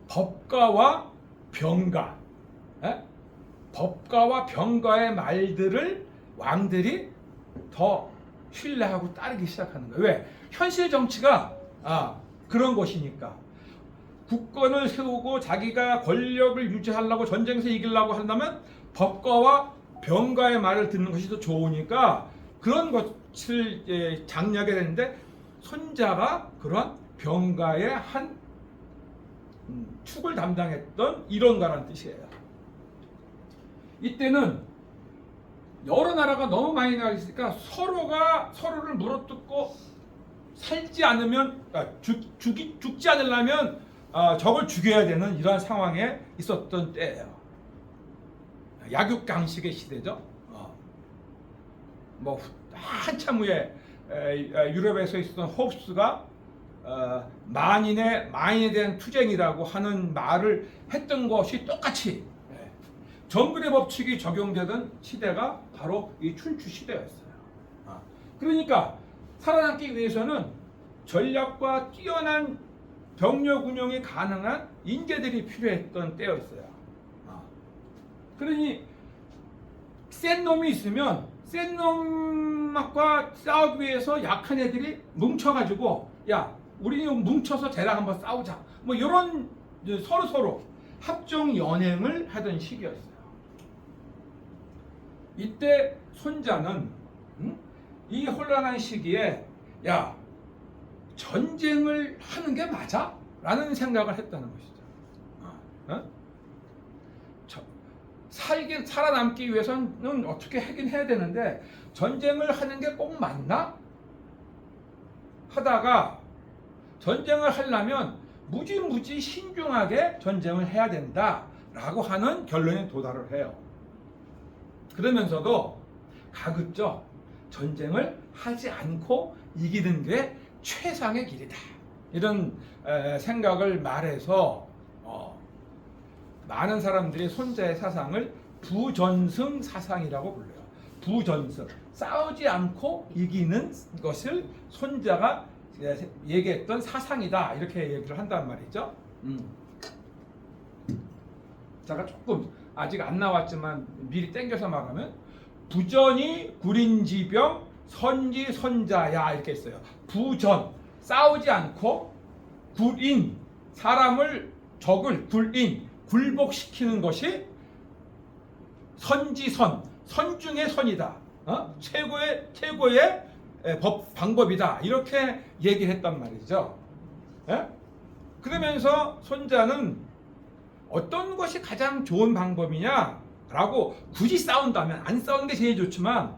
법가와 병가, 법가와 병가의 말들을 왕들이 더 신뢰하고 따르기 시작하는 거예요. 왜? 현실 정치가 그런 것이니까. 국권을 세우고 자기가 권력을 유지하려고 전쟁에서 이기려고 한다면 법가와 병가의 말을 듣는 것이 더 좋으니까 그런 것을 장려하게 되는데 손자가 그런 병가의 한 축을 담당했던 이론가라는 뜻이에요. 이때는 여러 나라가 너무 많이 나가 있으니까 서로가 서로를 물어뜯고 살지 않으면 죽지 않으려면 적을 죽여야 되는 이러한 상황에 있었던 때예요. 약육강식의 시대죠. 뭐 한참 후에 유럽에서 있었던 홉스가 만인에 대한 투쟁이라고 하는 말을 했던 것이 똑같이 정글의 법칙이 적용되던 시대가 바로 이 춘추 시대였어요. 그러니까 살아남기 위해서는 전략과 뛰어난 병력 운영이 가능한 인재들이 필요했던 때였어요. 그러니 센 놈이 있으면 센 놈과 싸우기 위해서 약한 애들이 뭉쳐가지고 야 우리 뭉쳐서 쟤랑 한번 싸우자 뭐 이런 서로 합종 연행을 하던 시기였어요. 이때 손자는 이 혼란한 시기에 야 전쟁을 하는 게 맞아? 라는 생각을 했다는 것이죠. 살아남기 위해서는 어떻게 하긴 해야 되는데 전쟁을 하는 게 꼭 맞나? 하다가 전쟁을 하려면 무지무지 신중하게 전쟁을 해야 된다 라고 하는 결론에 도달을 해요. 그러면서도 가급적 전쟁을 하지 않고 이기는 게 최상의 길이다 이런 생각을 말해서 많은 사람들이 손자의 사상을 부전승 사상이라고 불러요. 부전승, 싸우지 않고 이기는 것을 손자가 얘기했던 사상이다 이렇게 얘기를 한단 말이죠. 제가 조금 아직 안 나왔지만 미리 땡겨서 말하면 부전이 구린지병 선지 선자야 이렇게 했어요. 부전, 싸우지 않고 굴인, 적을 굴인, 굴복시키는 것이 선지선, 선중의 선이다. 최고의 방법이다. 이렇게 얘기를 했단 말이죠. 그러면서 손자는 어떤 것이 가장 좋은 방법이냐라고 굳이 싸운다면 안 싸우는 게 제일 좋지만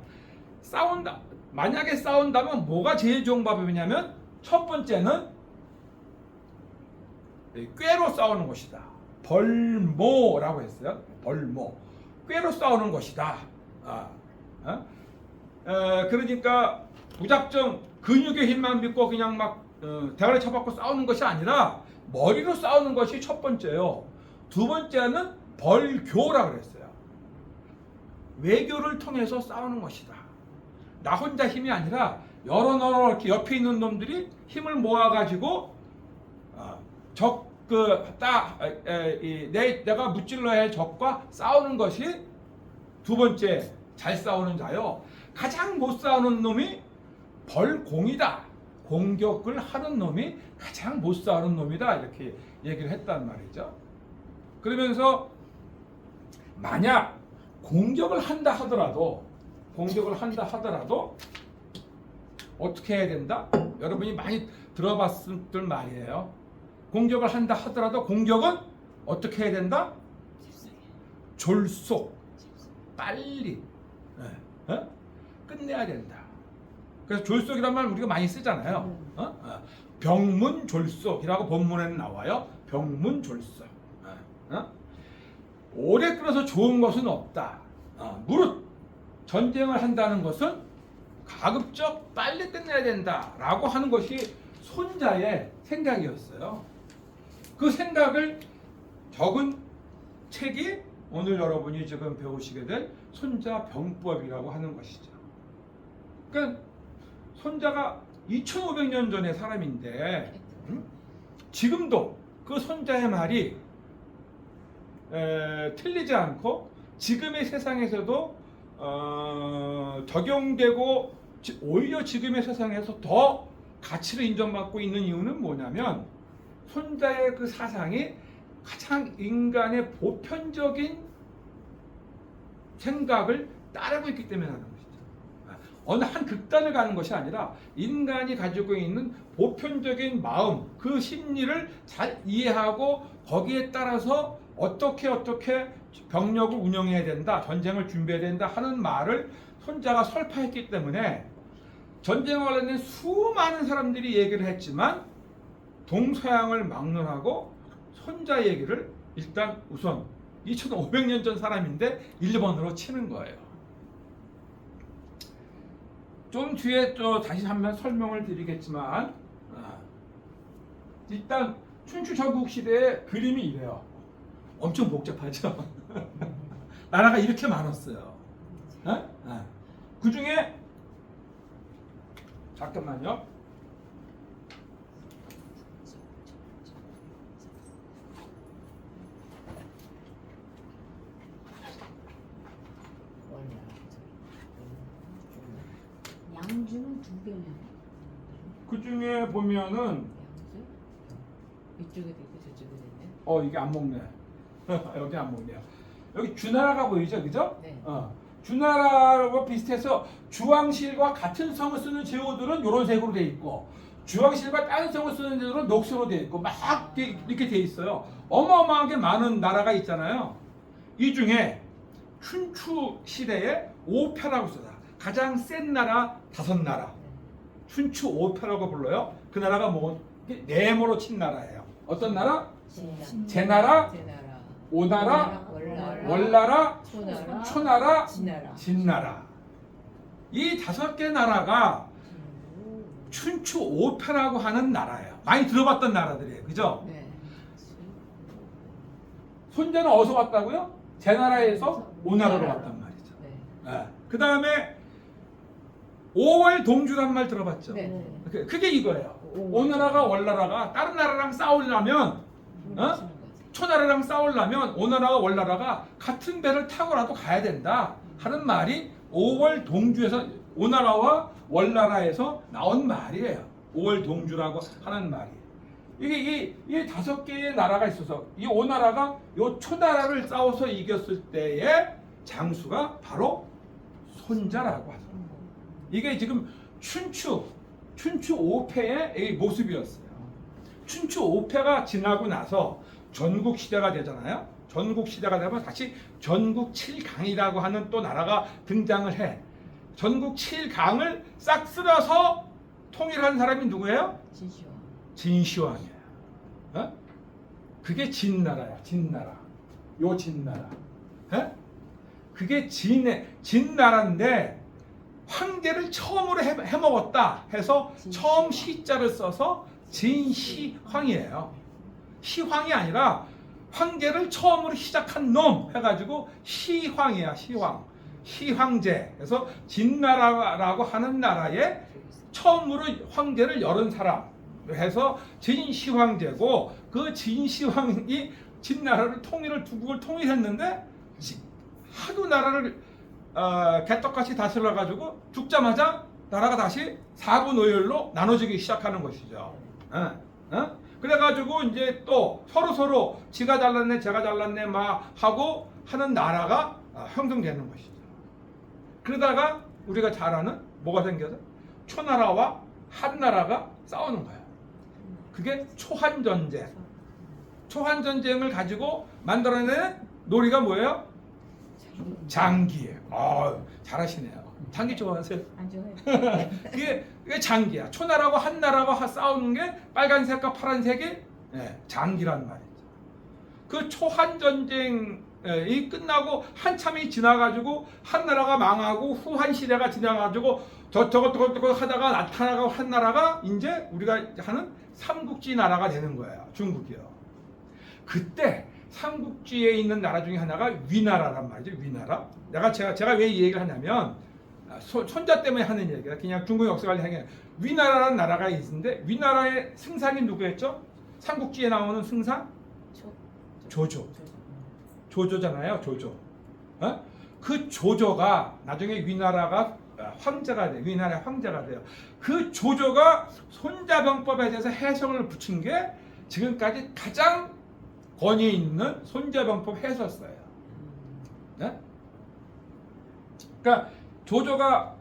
만약에 싸운다면 뭐가 제일 좋은 방법이냐면 첫 번째는 꾀로 싸우는 것이다. 벌모라고 했어요. 벌모. 꾀로 싸우는 것이다. 그러니까 무작정 근육의 힘만 믿고 그냥 막 대가리 쳐박고 싸우는 것이 아니라 머리로 싸우는 것이 첫 번째요. 두 번째는 벌교라고 그랬어요. 외교를 통해서 싸우는 것이다. 나 혼자 힘이 아니라 여러 이렇게 옆에 있는 놈들이 힘을 모아가지고 내가 무찔러야 할 적과 싸우는 것이 두 번째 잘 싸우는 자요. 가장 못 싸우는 놈이 벌공이다. 공격을 하는 놈이 가장 못 싸우는 놈이다. 이렇게 얘기를 했단 말이죠. 그러면서 만약 공격을 한다 하더라도 어떻게 해야 된다? 여러분이 많이 들어봤을 말이에요. 공격을 한다 하더라도 공격은 어떻게 해야 된다? 졸속, 빨리 끝내야 된다. 그래서 졸속이란 말 우리가 많이 쓰잖아요. 병문졸속이라고 본문에는 나와요. 병문졸속. 오래 끌어서 좋은 것은 없다. 무릇 전쟁을 한다는 것은 가급적 빨리 끝내야 된다라고 하는 것이 손자의 생각이었어요. 그 생각을 적은 책이 오늘 여러분이 지금 배우시게 될 손자 병법이라고 하는 것이죠. 그러니까 손자가 2500년 전의 사람인데 지금도 그 손자의 말이 틀리지 않고 지금의 세상에서도 적용되고 오히려 지금의 세상에서 더 가치를 인정받고 있는 이유는 뭐냐면 손자의 그 사상이 가장 인간의 보편적인 생각을 따르고 있기 때문에 하는 것이죠. 어느 한 극단을 가는 것이 아니라 인간이 가지고 있는 보편적인 마음, 그 심리를 잘 이해하고 거기에 따라서 어떻게 병력을 운영해야 된다, 전쟁을 준비해야 된다 하는 말을 손자가 설파했기 때문에 전쟁과 관련된 수많은 사람들이 얘기를 했지만 동서양을 막론하고 손자 얘기를 일단 우선 2500년 전 사람인데 1번으로 치는 거예요. 좀 뒤에 또 다시 한번 설명을 드리겠지만 일단 춘추 전국 시대의 그림이 이래요. 엄청 복잡하죠. 나라가 이렇게 많았어요. 그 중에 잠깐만요. 양주는 2개네. 그 중에 보면은 이쪽에도 있고 저쪽에도 있네. 이게 안 먹네. 여기 안 먹네요. 여기 주나라가 보이죠, 그죠? 네. 주나라와 비슷해서 주왕실과 같은 성을 쓰는 제후들은 이런 색으로 돼 있고 주왕실과 다른 성을 쓰는 제후들은 녹색으로 돼 있고 막 이렇게 돼 있어요. 어마어마하게 많은 나라가 있잖아요. 이 중에 춘추 시대에 오패라고 써요. 가장 센 나라 5나라. 춘추 오패라고 불러요. 그 나라가 뭐 네모로 친 나라예요. 어떤 나라? 제나라, 오나라, 월나라, 초나라, 진나라. 이 5개 나라가 춘추 오패라고 하는 나라예요. 많이 들어봤던 나라들이에요. 그죠? 네. 손자는 어디서 왔다고요? 제나라에서 오나라로 왔단 말이죠. 네. 그 다음에 5월 동주란 말 들어봤죠? 네. 그게 이거예요. 오나라가 월나라가 다른 나라랑 싸우려면 초나라랑 싸우려면 오나라와 월나라가 같은 배를 타고라도 가야 된다 하는 말이 5월 동주에서 오나라와 월나라에서 나온 말이에요. 5월 동주라고 하는 말이. 이게 이 5개의 나라가 있어서 이 오나라가 요 초나라를 싸워서 이겼을 때의 장수가 바로 손자라고 하죠. 이게 지금 춘추 5패의 모습이었어요. 춘추 5패가 지나고 나서 전국 시대가 되잖아요. 전국 시대가 되면 다시 전국 7강이라고 하는 또 나라가 등장을 해. 전국 7강을 싹 쓸어서 통일한 사람이 누구예요? 진시황이에요. 그게 진나라야. 진나라. 요 진나라. 그게 진나라인데 황제를 처음으로 해먹었다 해서 처음 시자를 써서 진시황이에요. 시황이 아니라 황제를 처음으로 시작한 놈 해가지고 시황이야. 시황제. 그래서 진나라라고 하는 나라에 처음으로 황제를 열은 사람 해서 진시황제고, 그 진시황이 진나라를 두국을 통일했는데 하도 나라를 개떡같이 다스려가지고 죽자마자 나라가 다시 4분 5열로 나눠지기 시작하는 것이죠. 그래가지고 이제 또 서로 지가 잘났네 제가 잘났네 막 하고 하는 나라가 형성되는 것이죠. 그러다가 우리가 잘 아는 뭐가 생겨서 초나라와 한나라가 싸우는 거예요. 그게 초한전쟁. 초한전쟁을 가지고 만들어낸 놀이가 뭐예요? 장기예요. 잘하시네요. 장기 좋아하세요? 안 좋아요. 그게 장기야. 초나라고 한나라가 싸우는 게 빨간색과 파란색이 장기란 말이죠. 그 초한전쟁 이 끝나고 한참이 지나가지고 한 나라가 망하고 후한 시대가 지나가지고 저것 하다가 나타나고 한 나라가 이제 우리가 하는 삼국지 나라가 되는 거예요. 중국이요. 그때 삼국지에 있는 나라 중에 하나가 위나라란 말이죠. 위나라. 제가 왜 이 얘기를 하냐면 손자 때문에 하는 얘기야. 그냥 중국 역사를 향해 위나라라는 나라가 있는데 위나라의 승상이 누구였죠? 삼국지에 나오는 승상? 조조잖아요. 조조. 어? 그 조조가 나중에 위나라가 황제가 돼. 위나라의 황제가 돼요. 그 조조가 손자병법에 대해서 해석을 붙인 게 지금까지 가장 권위 있는 손자병법 해석서예요. 네? 그러니까 조조가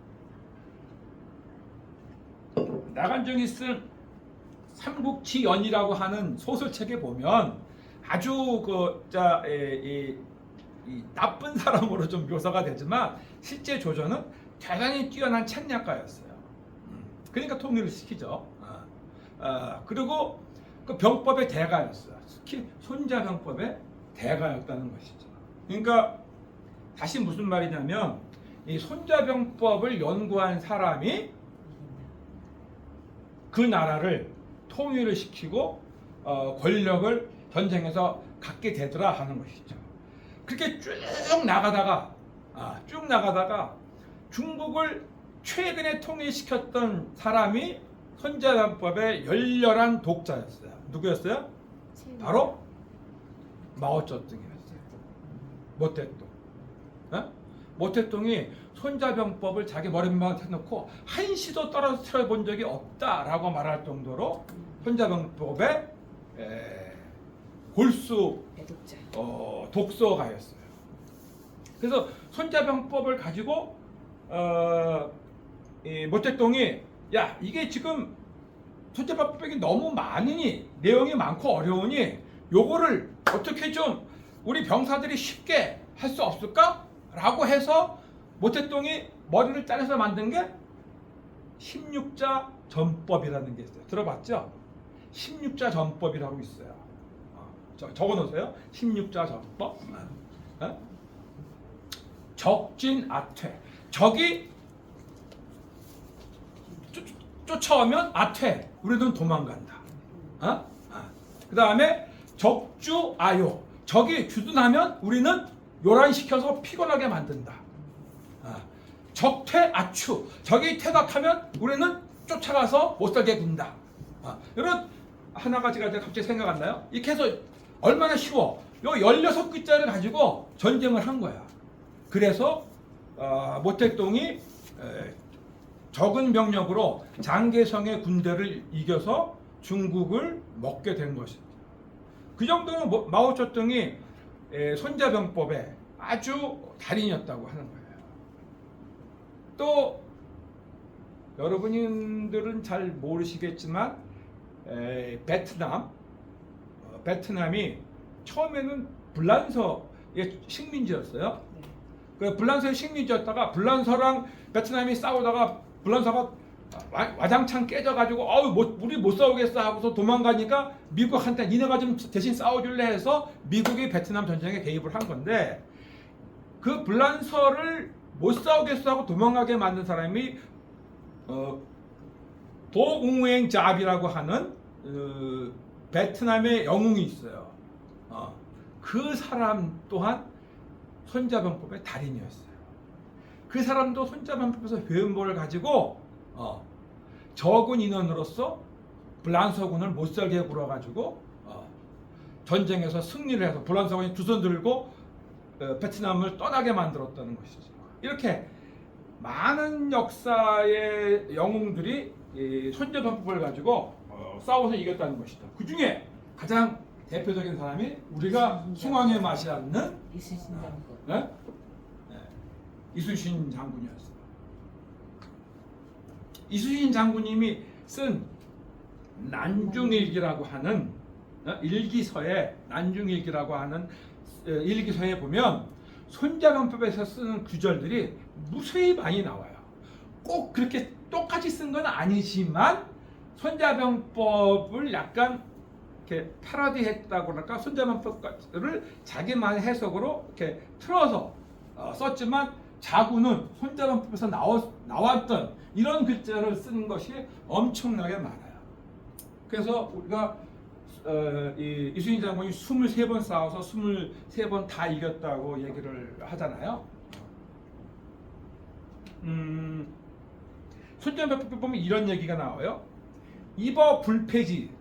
나간정이 쓴 삼국지연이라고 하는 소설책에 보면 아주 이 나쁜 사람으로 좀 묘사가 되지만 실제 조조는 대단히 뛰어난 책략가였어요. 그러니까 통일을 시키죠. 그리고 그 병법의 대가였어요. 특히 손자병법의 대가였다는 것이죠. 그러니까 다시 무슨 말이냐면 이 손자병법을 연구한 사람이 그 나라를 통일을 시키고 권력을 전쟁에서 갖게 되더라 하는 것이죠. 그렇게 쭉 나가다가 중국을 최근에 통일시켰던 사람이 손자병법의 열렬한 독자였어요. 누구였어요? 바로 마오쩌둥이었어요. 모택동. 모택동이 손자병법을 자기 머리맡에 해놓고 한시도 떨어뜨려 본 적이 없다라고 말할 정도로 손자병법의 골수 독서가였어요. 그래서 손자병법을 가지고 이 모택동이 야 이게 지금 손자병법이 너무 많으니 내용이 많고 어려우니 요거를 어떻게 좀 우리 병사들이 쉽게 할 수 없을까? 라고 해서 모택동이 머리를 짜내서 만든 게 16자 전법이라는 게 있어요. 들어봤죠? 16자 전법이라고 있어요. 적어놓으세요. 16자 전법. 적진아퇴. 적이 쫓아오면 아퇴. 우리는 도망간다. 그 다음에 적주아요. 적이 주둔하면 우리는 요란시켜서 피곤하게 만든다. 적퇴아추. 적이 퇴각하면 우리는 쫓아가서 못살게 군다. 이런 하나가 제가 갑자기 생각 안 나요? 이렇게 해서 얼마나 쉬워. 요 16글자를 가지고 전쟁을 한 거야. 그래서 모택동이 적은 병력으로 장개성의 군대를 이겨서 중국을 먹게 된 것입니다. 그 정도는 마오쩌둥이 손자병법의 아주 달인이었다고 하는 거예요. 또 여러분들은 잘 모르시겠지만 베트남이 처음에는 불란서의 식민지였어요. 그 불란서의 식민지였다가 불란서랑 베트남이 싸우다가 불란서가 와장창 깨져가지고 우리 못 싸우겠어 하고서 도망가니까 미국한테 니네가 좀 대신 싸워줄래 해서 미국이 베트남 전쟁에 개입을 한 건데 그 불란서를 못 싸우겠어 하고 도망가게 만든 사람이 도웅웬잡이라고 하는 베트남의 영웅이 있어요. 그 사람 또한 손자병법의 달인이었어요. 그 사람도 손자병법에서 배운 법을 가지고 적은 인원으로서 불란서군을 못살게 굴어가지고 전쟁에서 승리를 해서 불란서군이 두 손 들고 베트남을 떠나게 만들었다는 것이죠. 이렇게 많은 역사의 영웅들이 이 손자병법을 가지고 싸워서 이겼다는 것이죠. 그 중에 가장 대표적인 사람이 우리가 숭황의 맛이 않는 이순신 장군이었어요. 이순신 장군님이 쓴 난중일기라고 하는 일기서에 일기서에 보면 손자병법에서 쓰는 구절들이 무수히 많이 나와요. 꼭 그렇게 똑같이 쓴 건 아니지만 손자병법을 약간 이렇게 패러디했다고 그럴까 손자병법을 자기만의 해석으로 이렇게 틀어서 썼지만 자구는 손자병법에서 나왔던 이런 글자를 쓴 것이 엄청나게 많아요. 그래서 우리가 이순신 장군이 23번 싸워서 23번 다 이겼다고 얘기를 하잖아요. 손자병법에 보면 이런 얘기가 나와요. 입어 불패지지.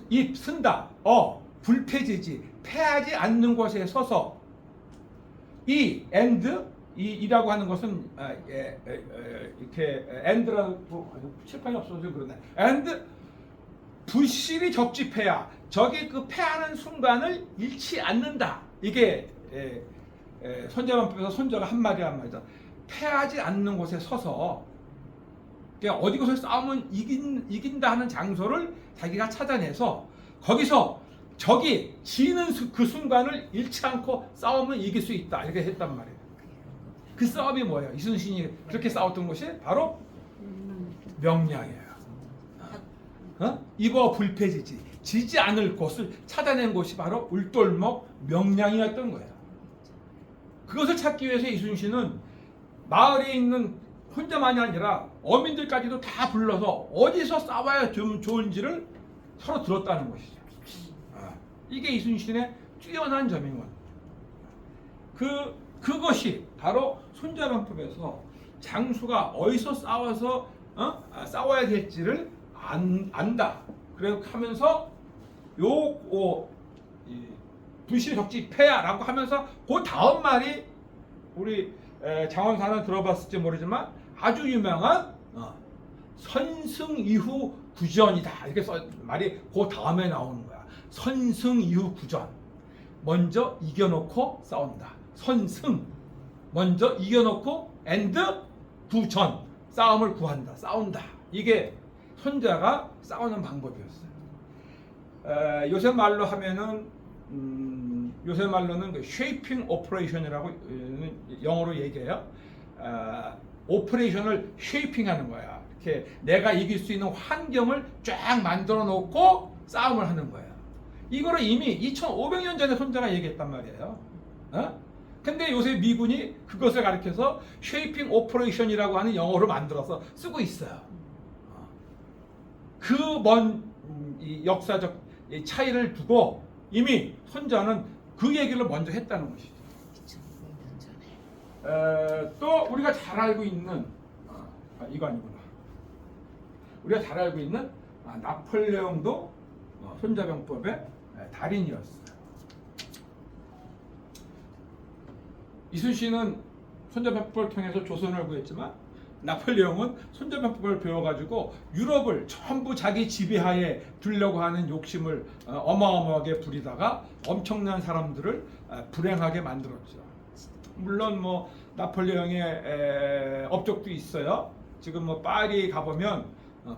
입 쓴다. 불패지지. 패하지 않는 곳에 서서 이라고 하는 것은 이렇게 and라고 칠판이 없어서 그러네. and 불실이 적지패야. 저기 그 패하는 순간을 잃지 않는다. 이게 손자병법에서 손자가 한마디다. 패하지 않는 곳에 서서 어디 곳에 싸우면 이긴다 하는 장소를 자기가 찾아내서 거기서 적이 지는 그 순간을 잃지 않고 싸우면 이길 수 있다. 이렇게 했단 말이에요. 그 싸움이 뭐예요? 이순신이 그렇게 싸웠던 것이 바로 명량이에요. 입어 불패지지. 지지 않을 곳을 찾아낸 곳이 바로 울돌목 명량이었던 거예요. 그것을 찾기 위해서 이순신은 마을에 있는 혼자만이 아니라 어민들까지도 다 불러서 어디서 싸워야 좀 좋은지를 서로 들었다는 것이죠. 이게 이순신의 뛰어난 점이군. 그것이 바로 손자병법에서 장수가 어디서 싸워서 싸워야 될지를 안다. 그래 하면서 불실 적지 패야라고 하면서 그 다음 말이 우리 장원사는 들어봤을지 모르지만 아주 유명한 선승 이후 구전이다. 이렇게 말이 그 다음에 나오는 거야. 선승 이후 구전. 먼저 이겨놓고 싸운다. 선승. 먼저 이겨놓고 and 구전. 싸움을 구한다. 싸운다. 이게 손자가 싸우는 방법이었어요. 요새 말로 하면은 요새 말로는 쉐이핑 오퍼레이션이라고 영어로 얘기해요. 오퍼레이션을 쉐이핑하는 거야. 이렇게 내가 이길 수 있는 환경을 쫙 만들어 놓고 싸움을 하는 거예요. 이거를 이미 2,500년 전에 손자가 얘기했단 말이에요. 근데 요새 미군이 그것을 가리켜서 쉐이핑 오퍼레이션이라고 하는 영어로 만들어서 쓰고 있어요. 그 먼 역사적 차이를 두고 이미 손자는 그 얘기를 먼저 했다는 것이죠. 또 우리가 잘 알고 있는 이거 아니구나. 우리가 잘 알고 있는 나폴레옹도 손자병법의 달인이었어요. 이순신은 손자병법을 통해서 조선을 구했지만 나폴레옹은 손자병법을 배워가지고 유럽을 전부 자기 지배하에 두려고 하는 욕심을 어마어마하게 부리다가 엄청난 사람들을 불행하게 만들었죠. 물론 뭐 나폴레옹의 업적도 있어요. 지금 뭐 파리 가보면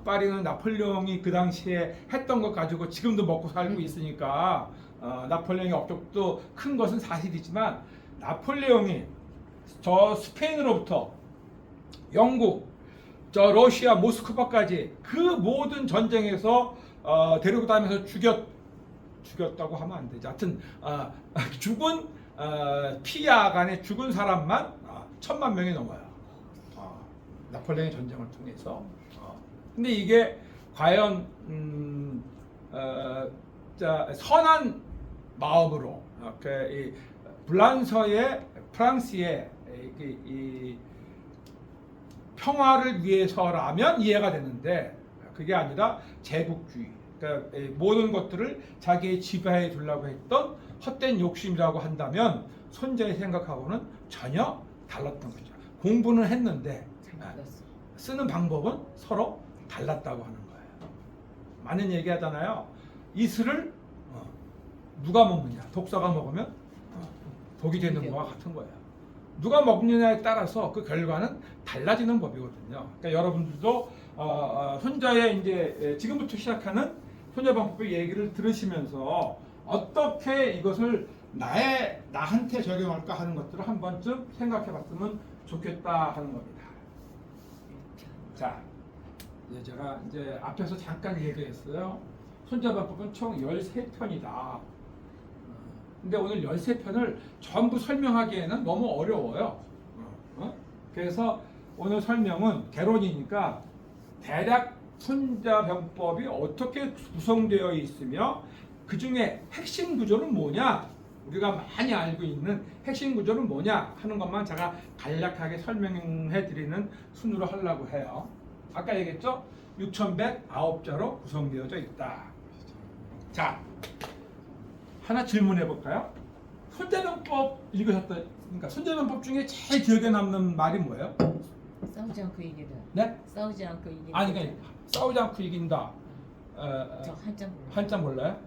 파리는 나폴레옹이 그 당시에 했던 것 가지고 지금도 먹고 살고 있으니까 나폴레옹의 업적도 큰 것은 사실이지만 나폴레옹이 저 스페인으로부터 영국, 저 러시아 모스크바까지 그 모든 전쟁에서 데리고 다니면서 죽였다고 하면 안 되죠. 하여튼 죽은 피야 간에 죽은 사람만 1,000만 명이 넘어요. 나폴레옹의 전쟁을 통해서. 근데 이게 과연 선한 마음으로 이 프랑스의 이 평화를 위해서라면 이해가 되는데 그게 아니라 제국주의, 그러니까 모든 것들을 자기의 지배하에 두려고 했던 헛된 욕심이라고 한다면 손자의 생각하고는 전혀 달랐던 거죠. 공부는 했는데 쓰는 방법은 서로 달랐다고 하는 거예요. 많은 얘기하잖아요. 이슬을 누가 먹느냐, 독사가 먹으면 독이 되는 것과 같은 거예요. 누가 먹느냐에 따라서 그 결과는 달라지는 법이거든요. 그러니까 여러분들도 손자의 이제 지금부터 시작하는 손자병법의 얘기를 들으시면서 어떻게 이것을 나한테 적용할까 하는 것들을 한 번쯤 생각해봤으면 좋겠다 하는 겁니다. 자, 제가 이제 앞에서 잠깐 얘기했어요. 손자방법은 총 13편이다. 근데 오늘 13편을 전부 설명하기에는 너무 어려워요. 그래서 오늘 설명은 개론이니까 대략 손자병법이 어떻게 구성되어 있으며 그 중에 핵심 구조는 뭐냐, 우리가 많이 알고 있는 핵심 구조는 뭐냐 하는 것만 제가 간략하게 설명해 드리는 순으로 하려고 해요. 아까 얘기했죠? 6109자로 구성되어져 있다. 자, 하나 질문해 볼까요? 손자병법 읽으셨다. 그러니까 손자병법 중에 제일 기억에 남는 말이 뭐예요? 싸우지 않고 이기다. 네? 싸우지 않고 이기다. 아니 그러니까 싸우지 않고 이긴다. 저 한자 몰라요. 한자 몰라요?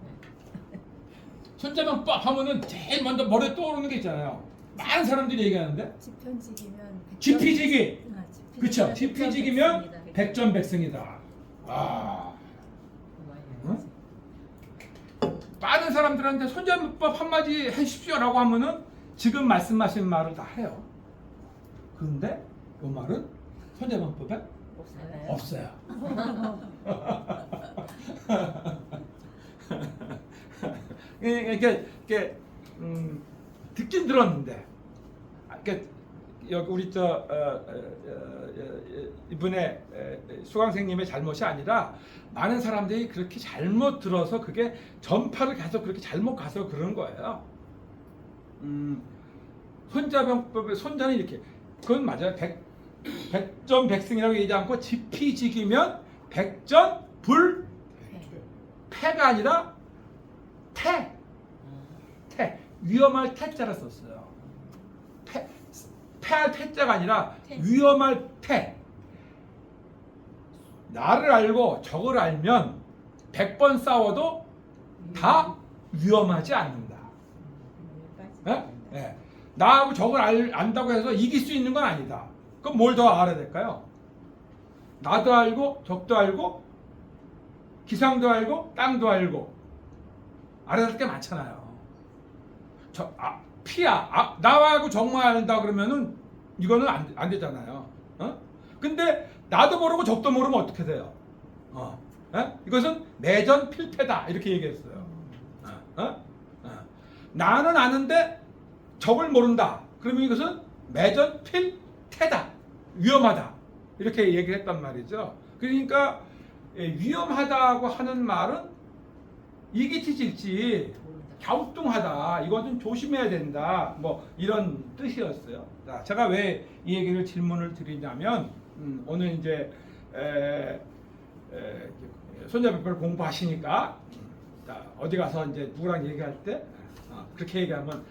손자병법 하면은 제일 먼저 머리에 떠오르는 게 있잖아요. 많은 사람들이 얘기하는데 지편지기면 지피지기. 그렇죠. 지피지기면 지피지기면 백전백승이다. 아, 응? 많은 사람들한테 손자병법 한마디 해주십시오라고 하면은 지금 말씀하신 말을 다 해요. 그런데 이 말은 손자병법에 없어요. 없어요. 이렇게 듣긴 들었는데, 여기 우리 이분의 수강생님의 잘못이 아니라 많은 사람들이 그렇게 잘못 들어서 그게 전파를 계속 그렇게 잘못 가서 그러는 거예요. 손자병법의 손자는 이렇게, 그건 맞아요. 백전백승이라고 얘기하지 않고 지피지기면 백전불패가 아니라 태 위험할 태자라 썼어요. 패할 태자가 아니라 위험할 태. 나를 알고 적을 알면 100번 싸워도 다 위험하지 않는다. 예? 나하고 적을 안다고 해서 이길 수 있는 건 아니다. 그럼 뭘 더 알아야 될까요? 나도 알고 적도 알고 기상도 알고 땅도 알고 알아야 될 게 많잖아요. 나하고 적만 안다 그러면은 이거는 안 되잖아요. 근데 나도 모르고 적도 모르면 어떻게 돼요? 이것은 매전 필패다 이렇게 얘기했어요. 나는 아는데 적을 모른다. 그러면 이것은 매전 필태다. 위험하다. 이렇게 얘기를 했단 말이죠. 그러니까 위험하다고 하는 말은 이기치질지 갸우뚱하다. 이건 좀 조심해야 된다. 뭐 이런 뜻이었어요. 자, 제가 왜 이 얘기를 질문을 드리냐면 오늘 이제 손자병법을 공부하시니까 어디 가서 이제 누구랑 얘기할 때 그렇게 얘기하면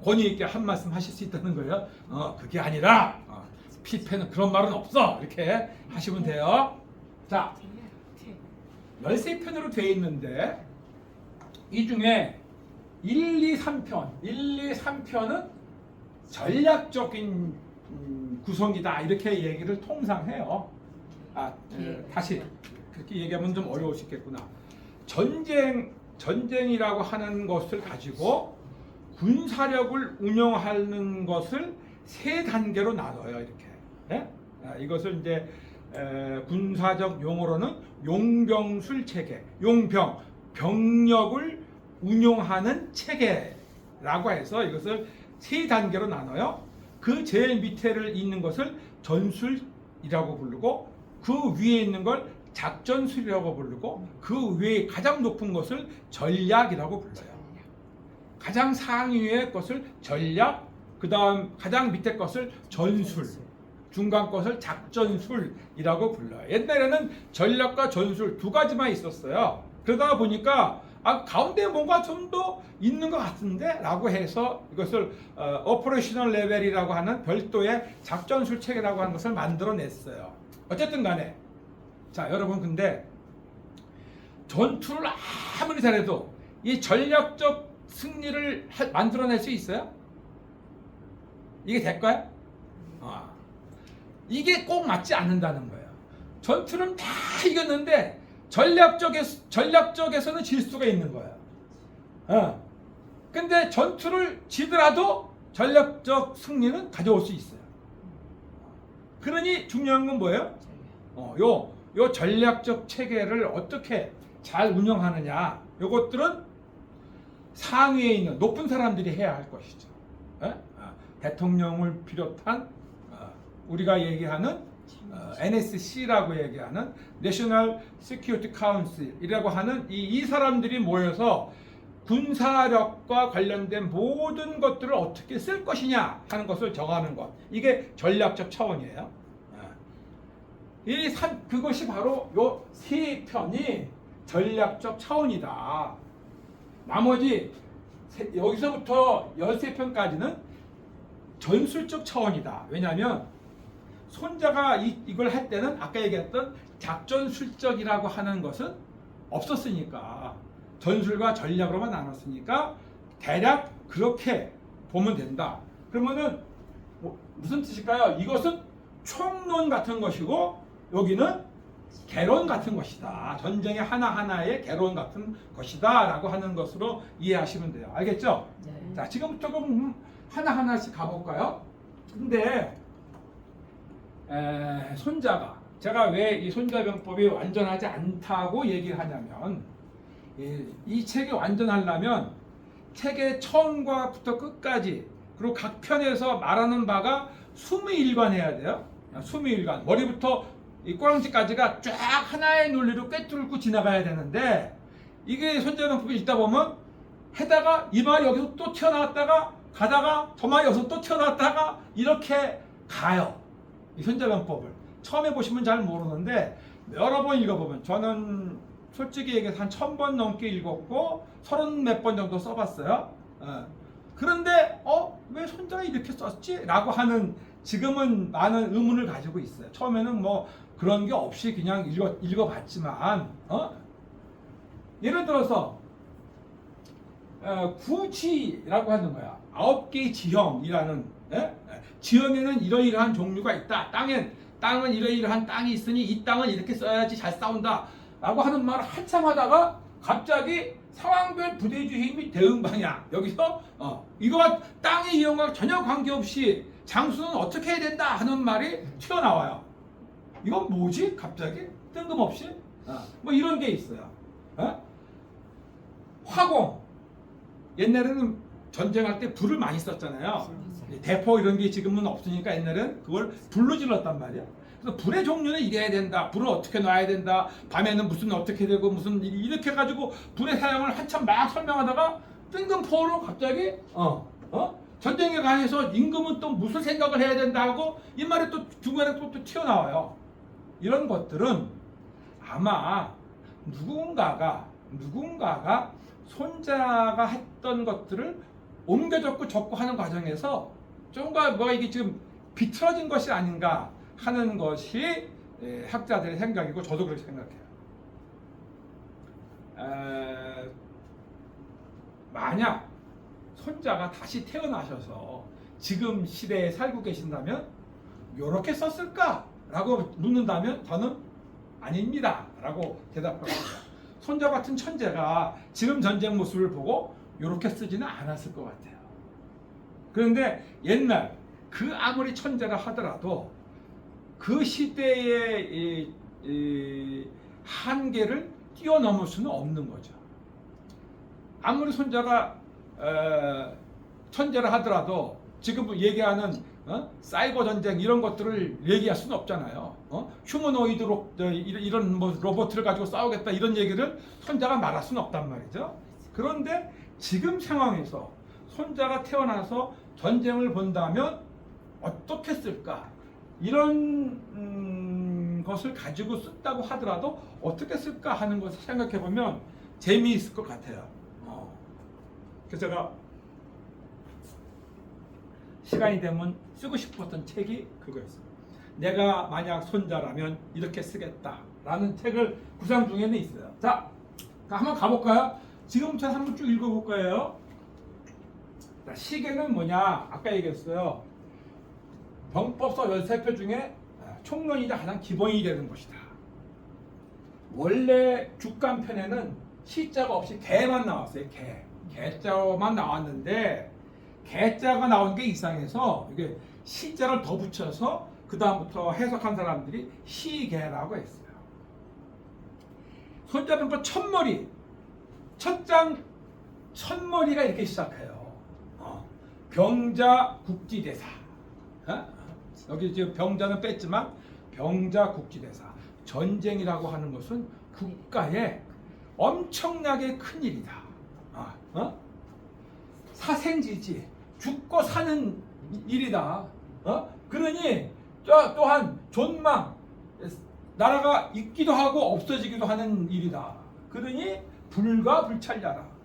권위 있게 한 말씀 하실 수 있다는 거예요. 그게 아니라 필패는 그런 말은 없어. 이렇게 하시면 돼요. 자, 13편으로 되어 있는데 이 중에 1, 2, 3편은 전략적인 구성이다 이렇게 얘기를 통상 해요. 다시 그렇게 얘기하면 좀 어려우시겠구나. 전쟁이라고 하는 것을 가지고 군사력을 운영하는 것을 세 단계로 나눠요. 이렇게. 네? 이것을 이제 군사적 용어로는 용병술 체계, 병력을 운용하는 체계라고 해서 이것을 세 단계로 나눠요. 그 제일 밑에를 있는 것을 전술이라고 부르고 그 위에 있는 걸 작전술이라고 부르고 그 위에 가장 높은 것을 전략이라고 불러요. 가장 상위의 것을 전략, 그 다음 가장 밑에 것을 전술, 중간 것을 작전술이라고 불러요. 옛날에는 전략과 전술 두 가지만 있었어요. 그러다 보니까 가운데 뭔가 좀 더 있는 것 같은데 라고 해서 이것을 오퍼레이셔널 레벨이라고 하는 별도의 작전술 체계라고 하는 것을 만들어냈어요. 어쨌든 간에 자, 여러분, 근데 전투를 아무리 잘해도 이 전략적 승리를 만들어낼 수 있어요? 이게 될까요? 이게 꼭 맞지 않는다는 거예요. 전투는 다 이겼는데 전략적에서는 질 수가 있는 거예요. 근데 전투를 지더라도 전략적 승리는 가져올 수 있어요. 그러니 중요한 건 뭐예요? 요 전략적 체계를 어떻게 잘 운영하느냐, 요것들은 상위에 있는 높은 사람들이 해야 할 것이죠. 예? 대통령을 비롯한 우리가 얘기하는 NSC라고 얘기하는 National Security Council이라고 하는 이 사람들이 모여서 군사력과 관련된 모든 것들을 어떻게 쓸 것이냐 하는 것을 정하는 것. 이게 전략적 차원이에요. 그것이 바로 요 세 편이 전략적 차원이다. 나머지 여기서부터 13편까지는 전술적 차원이다. 왜냐하면 손자가 이걸 할 때는 아까 얘기했던 작전 술적이라고 하는 것은 없었으니까, 전술과 전략으로만 나눴으니까 대략 그렇게 보면 된다. 그러면은 무슨 뜻일까요? 이것은 총론 같은 것이고 여기는 개론 같은 것이다. 전쟁의 하나하나의 개론 같은 것이다 라고 하는 것으로 이해하시면 돼요. 알겠죠? 네. 자, 지금부터 그럼 하나하나씩 가볼까요? 근데 손자가, 제가 왜 이 손자병법이 완전하지 않다고 얘기를 하냐면, 이 책이 완전하려면 책의 처음과부터 끝까지 그리고 각 편에서 말하는 바가 수미일관해야 돼요. 수미일관, 머리부터 이 꼬랑지까지가 쫙 하나의 논리로 꿰뚫고 지나가야 되는데, 이게 손자병법이 있다 보면 해다가 이 말이 여기서 또 튀어나왔다가 가다가 저 말이 여기서 또 튀어나왔다가 이렇게 가요. 이 손자병법을 처음에 보시면 잘 모르는데 여러 번 읽어보면, 저는 솔직히 얘기해서 한 1000번 넘게 읽었고 30몇 번 정도 써봤어요. 그런데 왜 손자가 이렇게 썼지? 라고 하는 지금은 많은 의문을 가지고 있어요. 처음에는 뭐 그런 게 없이 그냥 읽어봤지만 예를 들어서 구지라고 하는 거야. 9개의 지형이라는, 지형에는 이러이러한 종류가 있다. 땅은 이러이러한 땅이 있으니 이 땅은 이렇게 써야지 잘 싸운다 라고 하는 말을 한참 하다가 갑자기 상황별 부대주의 및 대응 방향, 여기서 이거와 땅의 이용과 전혀 관계없이 장수는 어떻게 해야 된다 하는 말이 튀어나와요. 이건 뭐지? 갑자기 뜬금없이 뭐 이런 게 있어요. 화공, 옛날에는 전쟁할 때 불을 많이 썼잖아요. 대포 이런 게 지금은 없으니까 옛날에는 그걸 불로 질렀단 말이야. 그래서 불의 종류는 이래야 된다, 불을 어떻게 놔야 된다, 밤에는 무슨 어떻게 되고 무슨 이렇게 해가지고 불의 사용을 한참 막 설명하다가 뜬금포로 갑자기 전쟁에 관해서 임금은 또 무슨 생각을 해야 된다 하고 이 말이 또 중간에 또 튀어나와요. 이런 것들은 아마 누군가가 손자가 했던 것들을 옮겨 적고 하는 과정에서 좀가 뭐가 이게 지금 비틀어진 것이 아닌가 하는 것이 학자들의 생각이고 저도 그렇게 생각해요. 만약 손자가 다시 태어나셔서 지금 시대에 살고 계신다면 이렇게 썼을까라고 묻는다면 저는 아닙니다 라고 대답합니다. 손자 같은 천재가 지금 전쟁 모습을 보고 이렇게 쓰지는 않았을 것 같아요. 그런데 옛날 그 아무리 천재라 하더라도 그 시대의 이 한계를 뛰어넘을 수는 없는 거죠. 아무리 손자가 천재라 하더라도 지금 얘기하는 사이버 전쟁 이런 것들을 얘기할 수는 없잖아요. 휴머노이드로 이런 뭐 로봇을 가지고 싸우겠다 이런 얘기를 손자가 말할 수는 없단 말이죠. 그런데 지금 상황에서 손자가 태어나서 전쟁을 본다면 어떻게 쓸까? 이런 것을 가지고 쓴다고 하더라도 어떻게 쓸까 하는 것을 생각해 보면 재미있을 것 같아요. 그래서 제가 시간이 되면 쓰고 싶었던 책이 그거였어요. 내가 만약 손자라면 이렇게 쓰겠다라는 책을 구상 중에는 있어요. 자, 한번 가볼까요? 지금부터 한번 쭉 읽어볼 거예요. 자, 시계는 뭐냐? 아까 얘기했어요. 병법서 13표 중에 총론이자 가장 기본이 되는 것이다. 원래 주간편에는 시자가 없이 개만 나왔어요. 개자만 나왔는데 개자가 나온 게 이상해서 이게 시자를 더 붙여서 그 다음부터 해석한 사람들이 시개라고 했어요. 손자병과 첫머리, 첫장 첫머리가 이렇게 시작해요. 병자 국지대사. 여기 지금 병자는 뺐지만 병자 국지대사. 전쟁이라고 하는 것은 국가의 엄청나게 큰 일이다. 사생지지, 죽고 사는 일이다. 그러니 또한 존망, 나라가 있기도 하고 없어지기도 하는 일이다. 그러니 불가불찰ля라.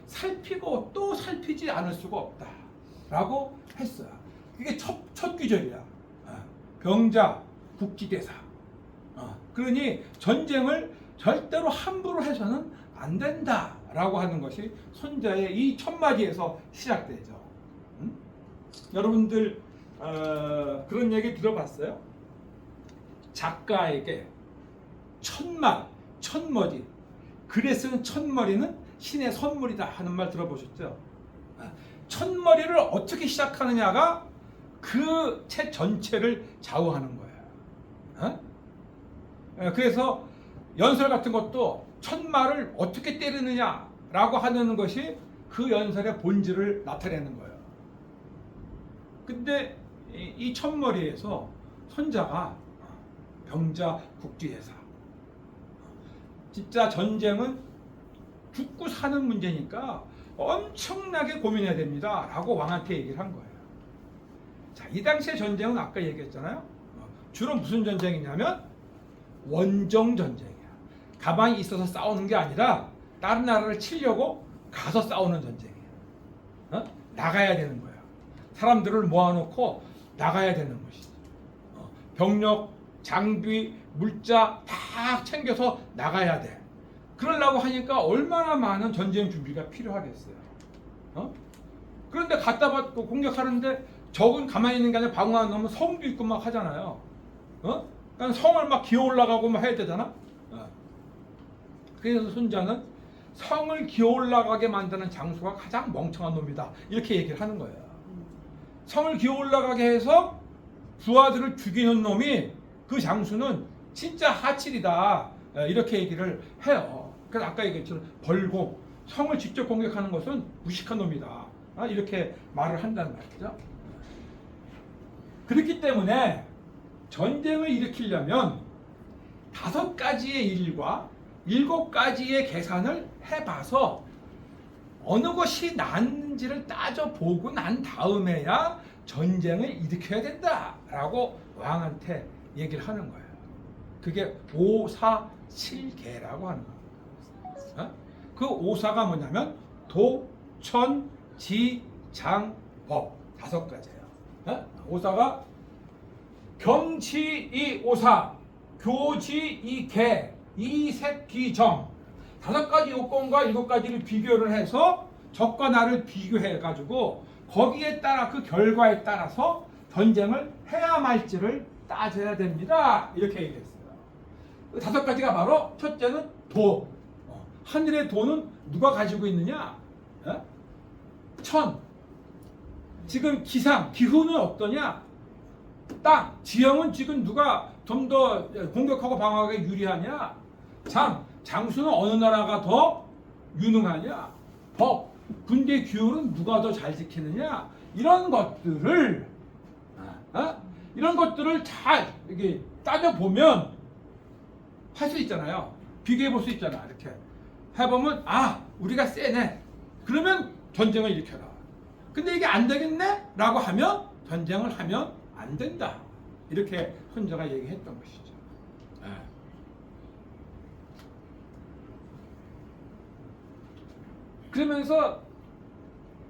살피고 또 살피지 않을 수가 없다. 라고 했어요. 그게 첫 귀절이야. 병자 국지대사. 그러니 전쟁을 절대로 함부로 해서는 안 된다. 라고 하는 것이 손자의 이 첫마디에서 시작되죠. 여러분들 그런 얘기 들어봤어요? 작가에게 첫말, 첫머리, 글에 쓰는 첫머리는 신의 선물이다 하는 말 들어보셨죠? 첫머리를 어떻게 시작하느냐가 그 책 전체를 좌우하는 거예요. 그래서 연설 같은 것도 첫말을 어떻게 때리느냐라고 하는 것이 그 연설의 본질을 나타내는 거예요. 근데 이 첫머리에서 손자가 병자 국지대사, 진짜 전쟁은 죽고 사는 문제니까 엄청나게 고민해야 됩니다 라고 왕한테 얘기를 한 거예요. 자, 이 당시의 전쟁은 아까 얘기했잖아요. 주로 무슨 전쟁이냐면 원정 전쟁이야. 가만히 있어서 싸우는 게 아니라 다른 나라를 치려고 가서 싸우는 전쟁이야. 나가야 되는 거야. 사람들을 모아놓고 나가야 되는 것이지. 병력, 장비, 물자 다 챙겨서 나가야 돼. 그러려고 하니까 얼마나 많은 전쟁 준비가 필요하겠어요. 그런데 갖다 받고 공격하는데 적은 가만히 있는 게 아니라 방어하는 놈은 성도 있고 막 하잖아요. 그러니까 성을 막 기어 올라가고 막 해야 되잖아. 그래서 손자는 성을 기어 올라가게 만드는 장수가 가장 멍청한 놈이다. 이렇게 얘기를 하는 거예요. 성을 기어 올라가게 해서 부하들을 죽이는 놈이 그 장수는 진짜 하칠이다. 이렇게 얘기를 해요. 그래서 아까 얘기했지만 벌고 성을 직접 공격하는 것은 무식한 놈이다. 이렇게 말을 한다는 말이죠. 그렇기 때문에 전쟁을 일으키려면 5가지의 일과 7가지의 계산을 해봐서 어느 것이 낫는지를 따져보고 난 다음에야 전쟁을 일으켜야 된다라고 왕한테 얘기를 하는 거예요. 그게 5,4,7계라고 하는 거예요. 그 5,4가 뭐냐면 도, 천, 지, 장, 법 5가지예요. 5,4가 경치, 5,4, 교지, 계, 이색, 기정 5가지 요건과 7가지를 비교를 해서 적과 나를 비교해 가지고 거기에 따라 그 결과에 따라서 전쟁을 해야 말지를 따져야 됩니다. 이렇게 얘기했어요. 5가지가 바로 첫째는 도. 하늘의 도는 누가 가지고 있느냐? 천. 지금 기상, 기후는 어떠냐? 땅, 지형은 지금 누가 좀 더 공격하고 방어하기 유리하냐? 장, 장수는 어느 나라가 더 유능하냐? 법, 군대 규율은 누가 더 잘 지키느냐? 이런 것들을 잘 이렇게 따져보면 할 수 있잖아요. 비교해 볼 수 있잖아. 이렇게 해보면 우리가 세네. 그러면 전쟁을 일으켜라. 근데 이게 안 되겠네? 라고 하면 전쟁을 하면 안 된다. 이렇게 손자가 얘기했던 것이죠. 그러면서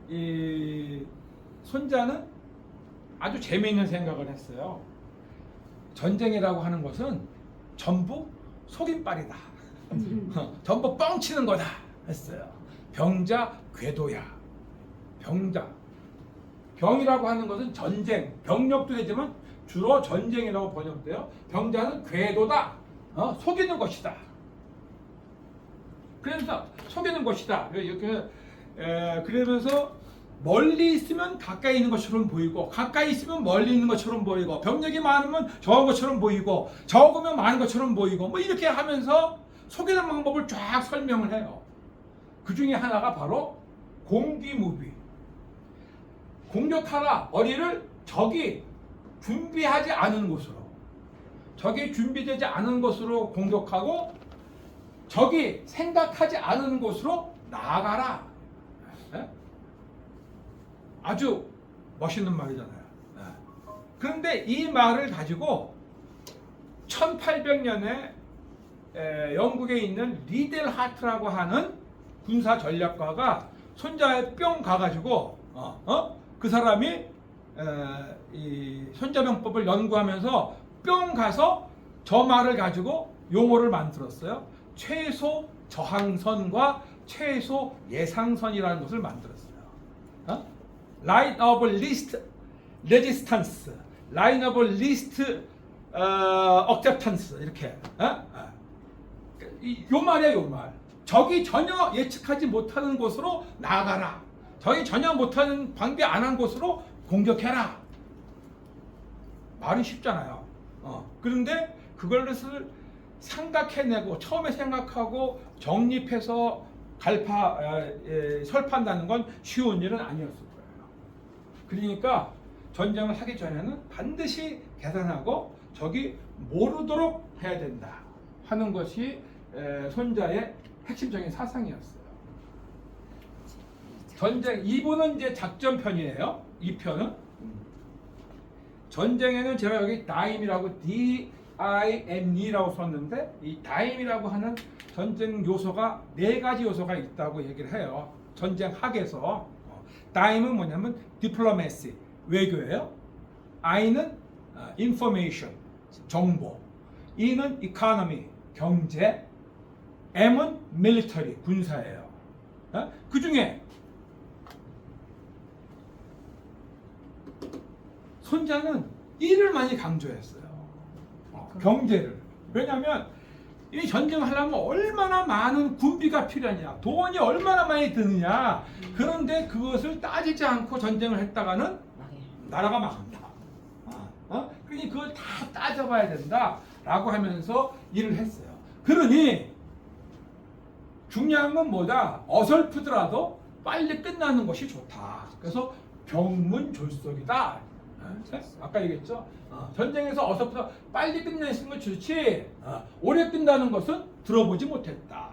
이 손자는 아주 재미있는 생각을 했어요. 전쟁이라고 하는 것은 전부 속임빨이다. 전부 뻥치는 거다 했어요. 병자 궤도야. 병자. 병이라고 하는 것은 전쟁, 병력도 되지만 주로 전쟁이라고 번역돼요. 병자는 궤도다. 속이는 것이다. 그래서 속이는 것이다. 이렇게 그러면서 멀리 있으면 가까이 있는 것처럼 보이고 가까이 있으면 멀리 있는 것처럼 보이고 병력이 많으면 적은 것처럼 보이고 적으면 많은 것처럼 보이고 뭐 이렇게 하면서 속이는 방법을 쫙 설명을 해요. 그 중에 하나가 바로 공기무비. 공격하라 어리를 적이 준비하지 않은 곳으로, 적이 준비되지 않은 곳으로 공격하고 적이 생각하지 않은 곳으로 나아가라. 예? 아주 멋있는 말이잖아요. 예. 그런데 이 말을 가지고 1800년에 영국에 있는 리델 하트라고 하는 군사 전략가가 손자에 뿅 가가지고 그 사람이 이 손자병법을 연구하면서 뿅 가서 저 말을 가지고 용어를 만들었어요. 최소 저항선과 최소 예상선이라는 것을 만들었어요. Line of least resistance, Line of least acceptance 이렇게. 요 말이에요, 요 말. 적이 전혀 예측하지 못하는 곳으로 나아가라. 적이 전혀 못하는 방비 안 한 곳으로 공격해라. 말이 쉽잖아요. 그런데 그것을 생각해내고 처음에 생각하고 정립해서 설파한다는 건 쉬운 일은 아니었을 거예요. 그러니까 전쟁을 하기 전에는 반드시 계산하고 적이 모르도록 해야 된다 하는 것이 손자의 핵심적인 사상이었어요. 전쟁 2부는 이제 작전편이에요. 2편은 전쟁에는 제가 여기 다임이라고 DIME라고 썼는데 이 다임이라고 하는 전쟁 요소가 4가지 요소가 있다고 얘기를 해요. 전쟁학에서 다임은 뭐냐면 디플로마시 외교예요. I는 information 정보, E는 economy 경제, M은 military 군사예요. 그 중에 손자는 이를 많이 강조했어요. 경제를. 왜냐하면 이 전쟁을 하려면 얼마나 많은 군비가 필요하냐, 돈이 얼마나 많이 드느냐. 그런데 그것을 따지지 않고 전쟁을 했다가는 나라가 망한다. 그러니 그걸 다 따져봐야 된다라고 하면서 일을 했어요. 그러니 중요한 건 뭐다? 어설프더라도 빨리 끝나는 것이 좋다. 그래서 병문졸속이다. 아까 얘기했죠. 전쟁에서 어설프다 빨리 끝내는 건 좋지. 오래 끝나는 것은 들어보지 못했다.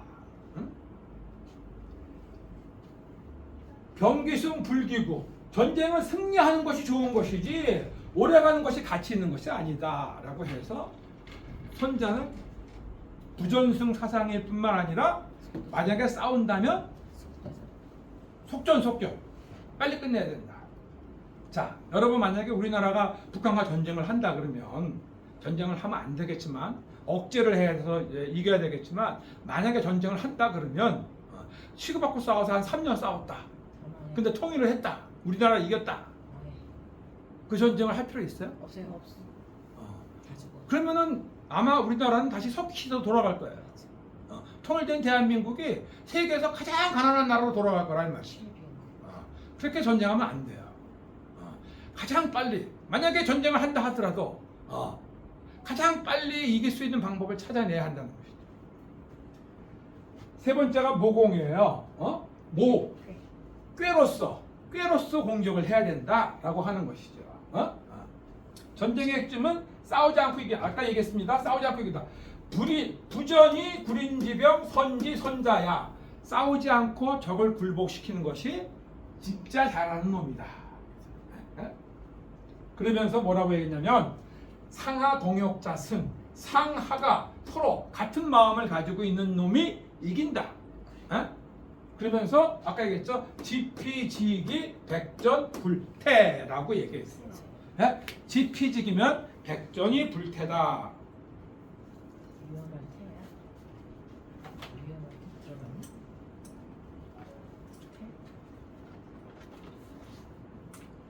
병기승 불기구. 전쟁은 승리하는 것이 좋은 것이지 오래가는 것이 가치 있는 것이 아니다라고 해서 손자는 부전승 사상일 뿐만 아니라 만약에 싸운다면 속전속결 빨리 끝내야 된다. 자, 여러분 만약에 우리나라가 북한과 전쟁을 한다 그러면 전쟁을 하면 안 되겠지만 억제를 해서 이겨야 되겠지만 만약에 전쟁을 한다 그러면 치고받고 싸워서 한 3년 싸웠다. 근데 통일을 했다. 우리나라 이겼다. 그 전쟁을 할 필요 있어요? 없어요. 없어. 그러면은 아마 우리나라는 다시 석시로 돌아갈 거예요. 통일된 대한민국이 세계에서 가장 가난한 나라로 돌아갈 거라는 말이에요. 그렇게 전쟁하면 안 돼요. 가장 빨리 만약에 전쟁을 한다 하더라도 가장 빨리 이길 수 있는 방법을 찾아내야 한다는 것이죠. 세 번째가 모공이에요. 꾀로서 공격을 해야 된다라고 하는 것이죠. 전쟁의 핵심은 싸우지 않고 이기. 아까 얘기했습니다. 싸우지 않고 이기다. 부전이 구린지병 선지 선자야. 싸우지 않고 적을 굴복시키는 것이 진짜 잘하는 놈이다. 그러면서 뭐라고 얘기했냐면 상하 동역자 승. 상하가 서로 같은 마음을 가지고 있는 놈이 이긴다. 그러면서 아까 얘기했죠. 지피지기 백전불태라고 얘기했어요. 지피지기면 백전이 불태다. 위험할 테야. 위험할 테 들어가네.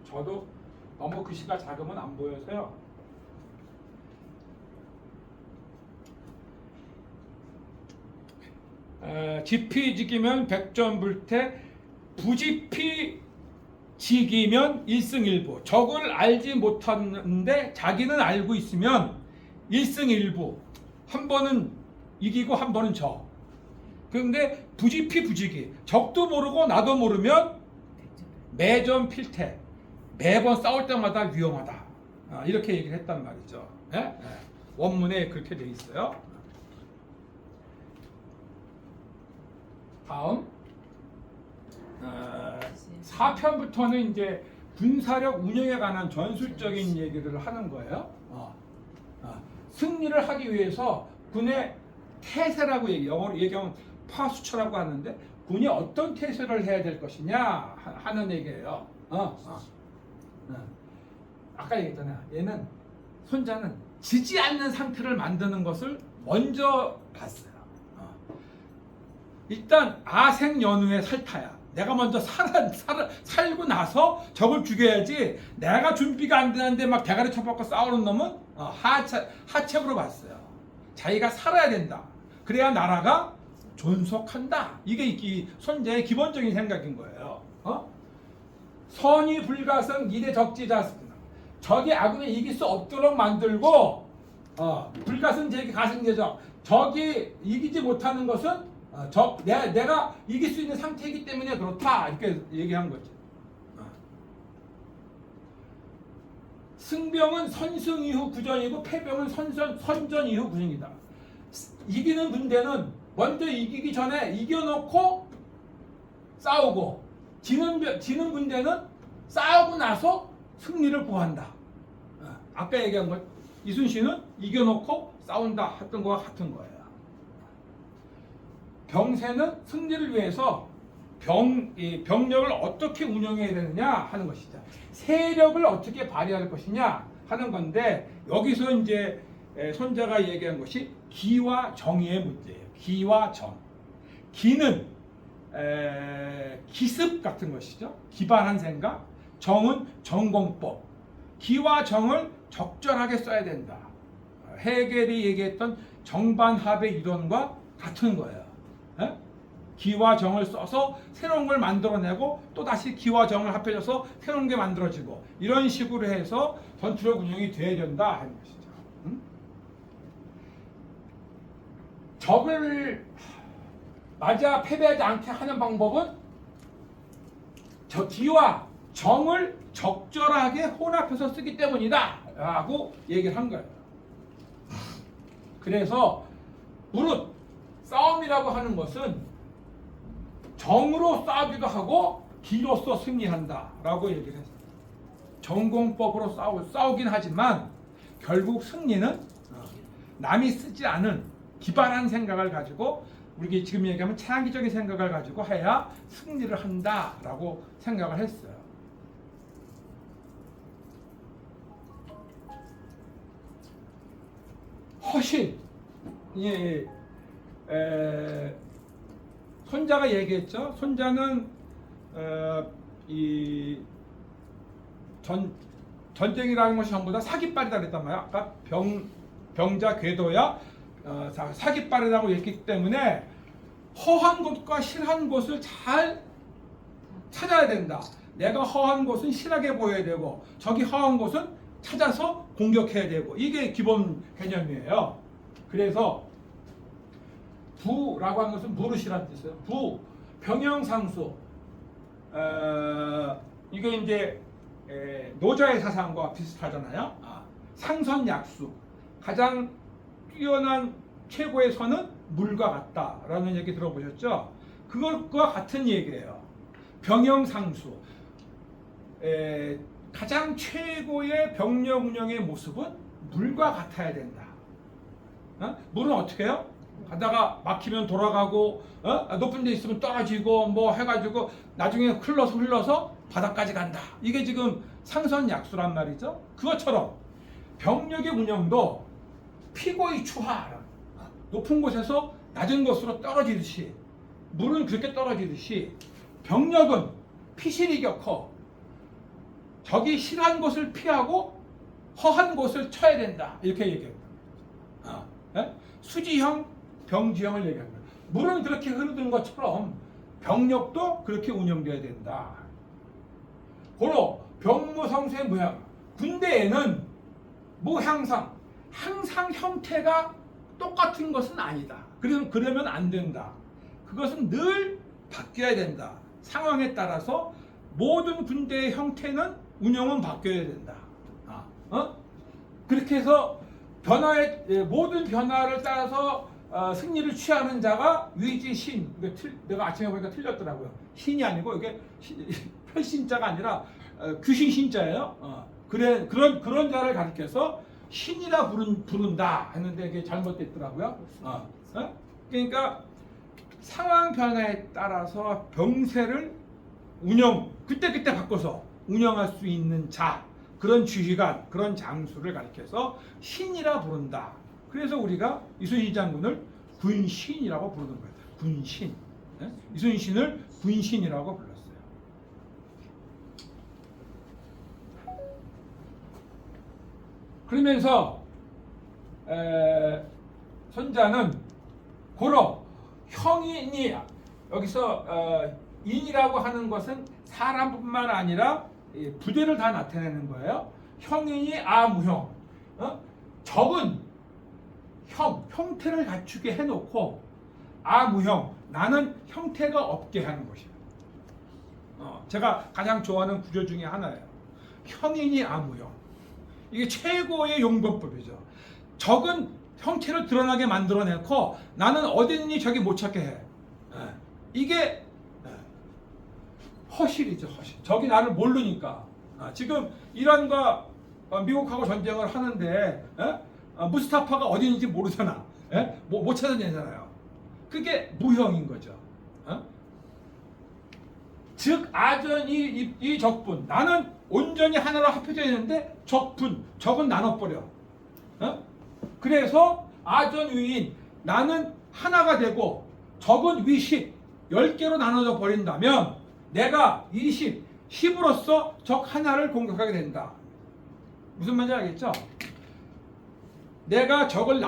저도 너무 글씨가 작으면 안 보여서요. 지피지기면 백전불태, 부지피지기면 일승일부. 적을 알지 못하는데 자기는 알고 있으면 일승일부. 한 번은 이기고 한 번은 져. 그런데 부지피 적도 모르고 나도 모르면 매전 필패, 매번 싸울 때마다 위험하다. 이렇게 얘기를 했단 말이죠. 예? 예. 원문에 그렇게 돼 있어요. 다음 4편부터는 이제 군사력 운영에 관한 전술적인 얘기를 하는 거예요. 승리를 하기 위해서 군의 태세라고 영어로 얘기하면 파수처라고 하는데 군이 어떤 태세를 해야 될 것이냐 하는 얘기예요. 아까 얘기했잖아요. 얘는 손자는 지지 않는 상태를 만드는 것을 먼저 봤어요. 일단 아생연후의 살타야. 내가 먼저 살고 나서 적을 죽여야지. 내가 준비가 안 되는데 막 대가리 쳐박고 싸우는 놈은 하책으로 봤어요. 자기가 살아야 된다. 그래야 나라가 존속한다. 이게 이 손자의 기본적인 생각인 거예요. 선이 불가성 이대 적지자스구나. 적이 아군을 이길 수 없도록 만들고 불가성 제기 가승제적. 적이 이기지 못하는 것은 내가 이길 수 있는 상태이기 때문에 그렇다. 이렇게 얘기한 거죠. 승병은 선승 이후 구전이고 패병은 선전 이후 구전이다. 이기는 군대는 먼저 이기기 전에 이겨놓고 싸우고 지는 군대는 싸우고 나서 승리를 구한다. 아까 얘기한 것 이순신은 이겨놓고 싸운다 했던 거와 같은 거예요. 병세는 승리를 위해서 병력을 어떻게 운영해야 되느냐 하는 것이죠. 세력을 어떻게 발휘할 것이냐 하는 건데 여기서 이제 손자가 얘기한 것이 기와 정의의 문제예요. 기와 정. 기는 기습 같은 것이죠. 기발한 생각. 정은 전공법. 기와 정을 적절하게 써야 된다. 헤겔이 얘기했던 정반합의 이론과 같은 거예요. 기와 정을 써서 새로운 걸 만들어내고 또 다시 기와 정을 합해져서 새로운 게 만들어지고 이런 식으로 해서 전투력 운영이 돼야 된다 하는 것이죠. 적을 맞아 패배하지 않게 하는 방법은 저 기와 정을 적절하게 혼합해서 쓰기 때문이다 라고 얘기를 한 거예요. 그래서 무릇 싸움이라고 하는 것은 정으로 싸우기도 하고 기로서 승리한다 라고 얘기를 했어요. 전공법으로 싸우긴 하지만 결국 승리는 남이 쓰지 않은 기발한 생각을 가지고 우리 지금 얘기하면 창의적인 생각을 가지고 해야 승리를 한다 라고 생각을 했어요. 허신 손자가 얘기했죠. 손자는 이 전쟁이라는 것이 전부 다 사깃발이다 그랬단 말이야. 아까 병자 궤도야 사깃발이라고 했기 때문에 허한 곳과 실한 곳을 잘 찾아야 된다. 내가 허한 곳은 실하게 보여야 되고 저기 허한 곳은 찾아서 공격해야 되고 이게 기본 개념이에요. 그래서 부라고 하는 것은 무릇이라는 뜻이에요. 부, 병영상수. 이게 이제 노자의 사상과 비슷하잖아요. 상선약수. 가장 뛰어난 최고의 선은 물과 같다라는 얘기 들어보셨죠? 그것과 같은 얘기예요. 병영상수. 가장 최고의 병력 운영의 모습은 물과 같아야 된다. 물은 어떻게 해요? 가다가 막히면 돌아가고 높은 데 있으면 떨어지고 뭐 해가지고 나중에 흘러서 바닥까지 간다. 이게 지금 상선약수란 말이죠. 그것처럼 병력의 운영도 피고의 추하. 높은 곳에서 낮은 곳으로 떨어지듯이 물은 그렇게 떨어지듯이 병력은 피실이 격허 적이 실한 곳을 피하고 허한 곳을 쳐야 된다. 이렇게 얘기합니다. 수지형, 병지형을 얘기합니다. 물은 그렇게 흐르는 것처럼 병력도 그렇게 운영돼야 된다. 고로 병무성쇠 무향. 군대에는 무향상 항상 형태가 똑같은 것은 아니다. 그러면 안 된다. 그것은 늘 바뀌어야 된다. 상황에 따라서 모든 군대의 형태는 운영은 바뀌어야 된다. 그렇게 해서 모든 변화를 따라서 승리를 취하는 자가 위지신. 내가 아침에 보니까 틀렸더라고요. 신이 아니고 이게 편신자가 아니라 귀신 신자예요. 그런 자를 가리켜서 신이라 부른다 했는데 이게 잘못됐더라고요. 그러니까 상황 변화에 따라서 병세를 그때 바꿔서 운영할 수 있는 자, 그런 지휘관, 그런 장수를 가리켜서 신이라 부른다. 그래서 우리가 이순신 장군을 군신이라고 부르는 거예요. 군신. 이순신을 군신이라고 불렀어요. 그러면서 손자는 고로 형인이, 여기서 인이라고 하는 것은 사람뿐만 아니라 부대를 다 나타내는 거예요. 형인이 아무형. 적은 형태를 갖추게 해놓고 아무형, 나는 형태가 없게 하는 것이에요. 제가 가장 좋아하는 구조 중에 하나예요. 형인이 아무형. 이게 최고의 용법법이죠. 적은 형태를 드러나게 만들어내고 나는 어디 있니 적이 못 찾게 해. 이게 허실이죠. 허실. 적이 나를 모르니까. 지금 이란과 미국하고 전쟁을 하는데 무스타파가 어디 있는지 모르잖아. 못 찾아내잖아요. 그게 무형인 거죠. 즉 아전이 이 적분, 나는 온전히 하나로 합해져 있는데 적은 나눠버려. 그래서 아전위인, 나는 하나가 되고 적은 위십, 10개로 나눠져 버린다면 내가 20, 10으로서 적 하나를 공격하게 된다. 무슨 말인지 알겠죠? 내가 적을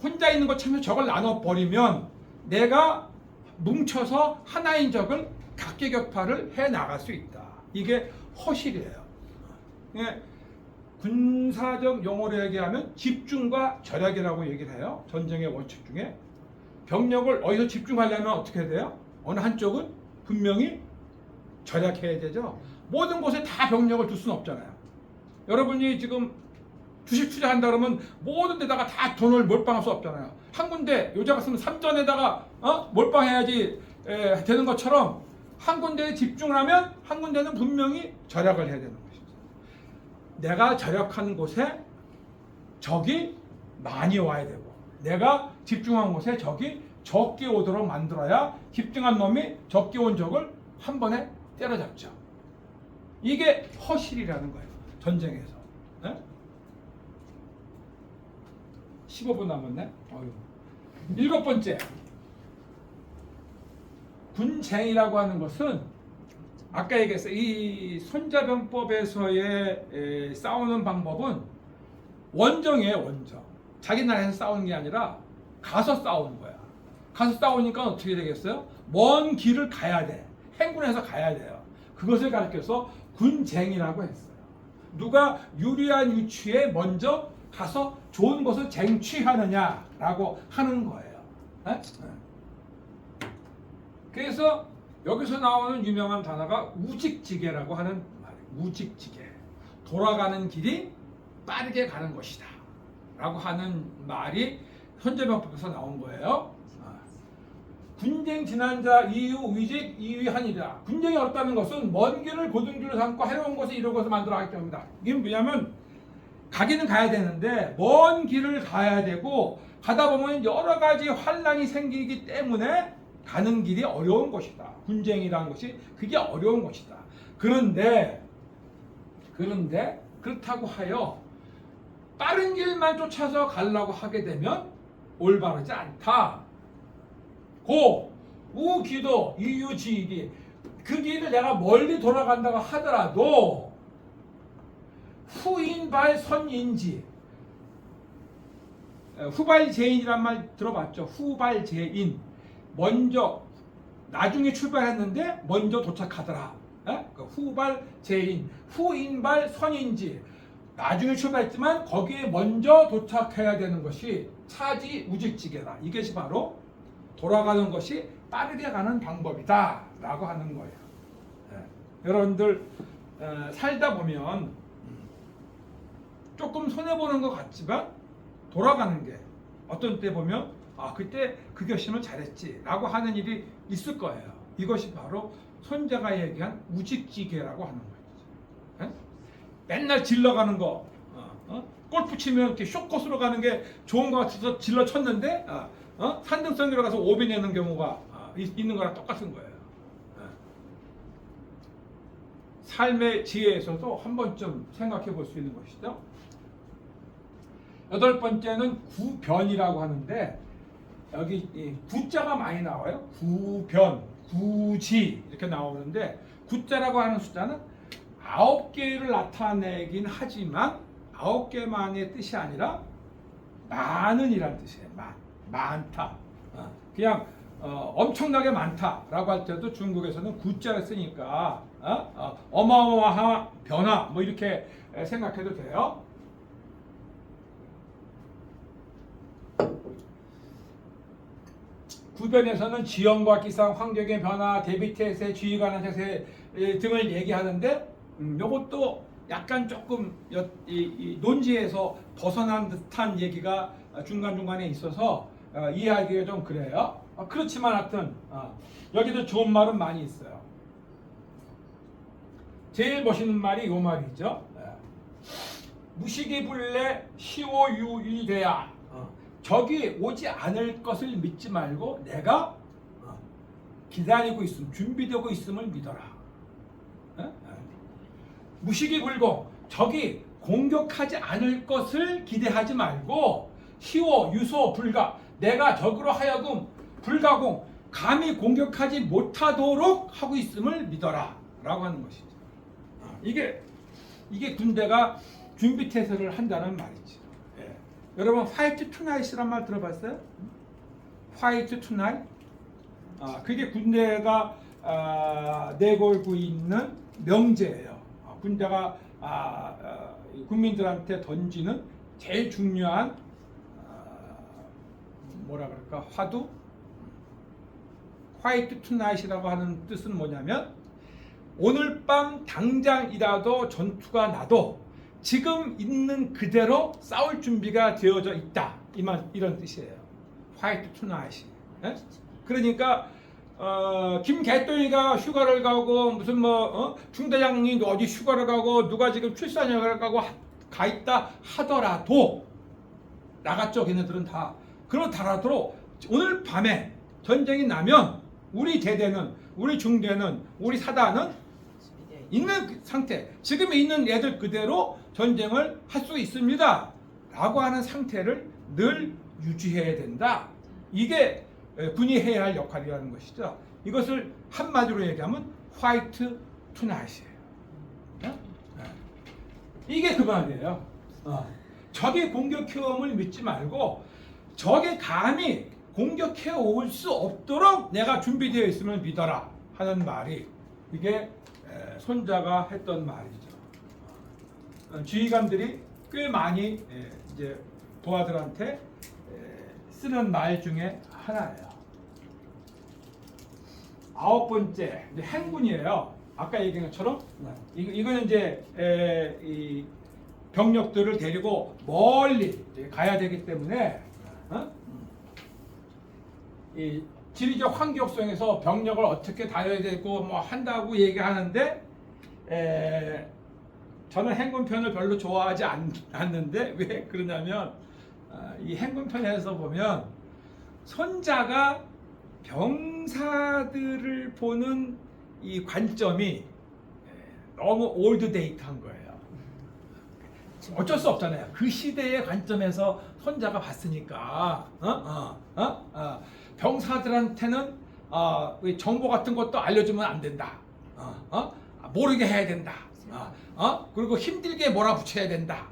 혼자 있는 것처럼 적을 나눠버리면 내가 뭉쳐서 하나인 적을 각계격파를 해나갈 수 있다. 이게 허실이에요. 군사적 용어로 얘기하면 집중과 절약이라고 얘기를 해요. 전쟁의 원칙 중에. 병력을 어디서 집중하려면 어떻게 해야 돼요? 어느 한쪽은 분명히 절약해야 되죠. 모든 곳에 다 병력을 둘 수는 없잖아요. 여러분이 지금 주식 투자한다 그러면 모든 데다가 다 돈을 몰빵할 수 없잖아요. 한 군데, 요자 같으면 삼전에다가 몰빵해야지 되는 것처럼 한 군데에 집중을 하면 한 군데는 분명히 절약을 해야 되는 것이죠. 내가 절약하는 곳에 적이 많이 와야 되고, 내가 집중한 곳에 적이 적게 오도록 만들어야 집중한 놈이 적게 온 적을 한 번에 때려잡죠. 이게 허실이라는 거예요. 전쟁에서. 15분 남았네. 일곱 번째, 군쟁이라고 하는 것은 아까 얘기했어요. 이 손자병법에서의 싸우는 방법은 원정이에요. 원정. 자기 나라에서 싸우는 게 아니라 가서 싸우는 거야. 가서 싸우니까 어떻게 되겠어요? 먼 길을 가야 돼. 행군해서 가야 돼요. 그것을 가르쳐서 군쟁이라고 했어요. 누가 유리한 위치에 먼저 가서 좋은 것을 쟁취하느냐라고 하는 거예요. 그래서 여기서 나오는 유명한 단어가 우직지계라고 하는 말이에요. 우직지계. 돌아가는 길이 빠르게 가는 것이다 라고 하는 말이 현재병법에서 나온 거예요. 군쟁 지난자 이유 위직 이위하니라. 군쟁이 어렵다는 것은 먼 길을 고등길로 삼고 해로운 것을 이루고 것을 만들어 하기 때문이다. 이게 뭐냐면 가기는 가야 되는데 먼 길을 가야 되고 가다 보면 여러 가지 환란이 생기기 때문에 가는 길이 어려운 것이다. 군쟁이라는 것이 그게 어려운 것이다. 그런데 그렇다고 하여 빠른 길만 쫓아서 가려고 하게 되면 올바르지 않다. 우기도 이유지일이, 그 길을 내가 멀리 돌아간다고 하더라도 후인발 선인지, 후발제인이란 말 들어봤죠? 후발제인, 먼저 나중에 출발했는데 먼저 도착하더라. 후발제인, 후인발 선인지, 나중에 출발했지만 거기에 먼저 도착해야 되는 것이 차지 우직지개다. 이것이 바로 돌아가는 것이 빠르게 가는 방법이다 라고 하는 거예요. 여러분들 살다 보면 조금 손해보는 것 같지만 돌아가는 게 어떤 때 보면 그때 그 결심을 잘했지 라고 하는 일이 있을 거예요. 이것이 바로 손자가 얘기한 우직지개라고 하는 거예요. 맨날 질러가는 거, 골프 치면 이렇게 쇼코스로 가는 게 좋은 것 같아서 질러 쳤는데 산등성 들어가서 오비 내는 경우가 있는 거랑 똑같은 거예요. 삶의 지혜에서도 한 번쯤 생각해 볼 수 있는 것이죠. 8번째는 구변이라고 하는데 여기 이 구자가 많이 나와요. 구변, 구지 이렇게 나오는데 구자라고 하는 숫자는 9개를 나타내긴 하지만 9개만의 뜻이 아니라 많은이란 뜻이에요. 많다. 그냥 엄청나게 많다라고 할 때도 중국에서는 구자를 쓰니까 어마어마한 변화 뭐 이렇게 생각해도 돼요. 구변에서는 지형과 기상, 환경의 변화, 대비 태세, 주의 관한 태세 등을 얘기하는데 이것도 약간 조금 이 논지에서 벗어난 듯한 얘기가 중간중간에 있어서 이해하기가 좀 그래요. 그렇지만 하여튼 여기도 좋은 말은 많이 있어요. 제일 멋있는 말이 이 말이죠. 무식이불래 시오유이돼야 적이 오지 않을 것을 믿지 말고 내가 기다리고 있음, 준비되고 있음을 믿어라. 무식이불고 적이 공격하지 않을 것을 기대하지 말고 시오, 유소, 불가 내가 적으로 하여금 불가공, 감히 공격하지 못하도록 하고 있음을 믿어라 라고 하는 것이죠. 이게 군대가 준비태세를 한다는 말이죠. 여러분 화이트 투나잇이란 말 들어봤어요? 화이트 투나잇? 그게 군대가 내걸고 있는 명제예요. 군대가 국민들한테 던지는 제일 중요한 뭐라 그럴까 화두? 화이트 투나잇이라고 하는 뜻은 뭐냐면 오늘 밤 당장이라도 전투가 나도 지금 있는 그대로 싸울 준비가 되어져 있다. 이런 뜻이에요. 화이트 투나잇이. 그러니까 김개똥이가 휴가를 가고 무슨 중대장이 어디 휴가를 가고 누가 지금 출산휴가를 가고 가 있다 하더라도 나갔죠. 걔네들은 다. 그렇더라도 오늘 밤에 전쟁이 나면 우리 대대는 우리 중대는 우리 사단은 있는 상태, 지금 있는 애들 그대로 전쟁을 할 수 있습니다 라고 하는 상태를 늘 유지해야 된다. 이게 군이 해야 할 역할이라는 것이죠. 이것을 한마디로 얘기하면 화이트 투나잇이에요. 이게 그 말이에요. 적이 공격해옴을 믿지 말고 적이 감히 공격해 올 수 없도록 내가 준비되어 있음을 믿어라 하는 말이 이게 손자가 했던 말이죠. 지휘관들이 꽤 많이 이제 부하들한테 쓰는 말 중에 하나예요. 9번째 행군이에요. 아까 얘기한 것처럼 이거는 이제 이 병력들을 데리고 멀리 가야 되기 때문에 이 지리적 환경성에서 병력을 어떻게 다뤄야 되고 뭐 한다고 얘기하는데 저는 행군편을 별로 좋아하지 않는데 왜 그러냐면 이 행군편에서 보면 손자가 병사들을 보는 이 관점이 너무 올드 데이트한 거예요. 어쩔 수 없잖아요. 그 시대의 관점에서 손자가 봤으니까 병사들한테는 정보 같은 것도 알려주면 안 된다. 모르게 해야 된다. 그리고 힘들게 몰아붙여야 된다.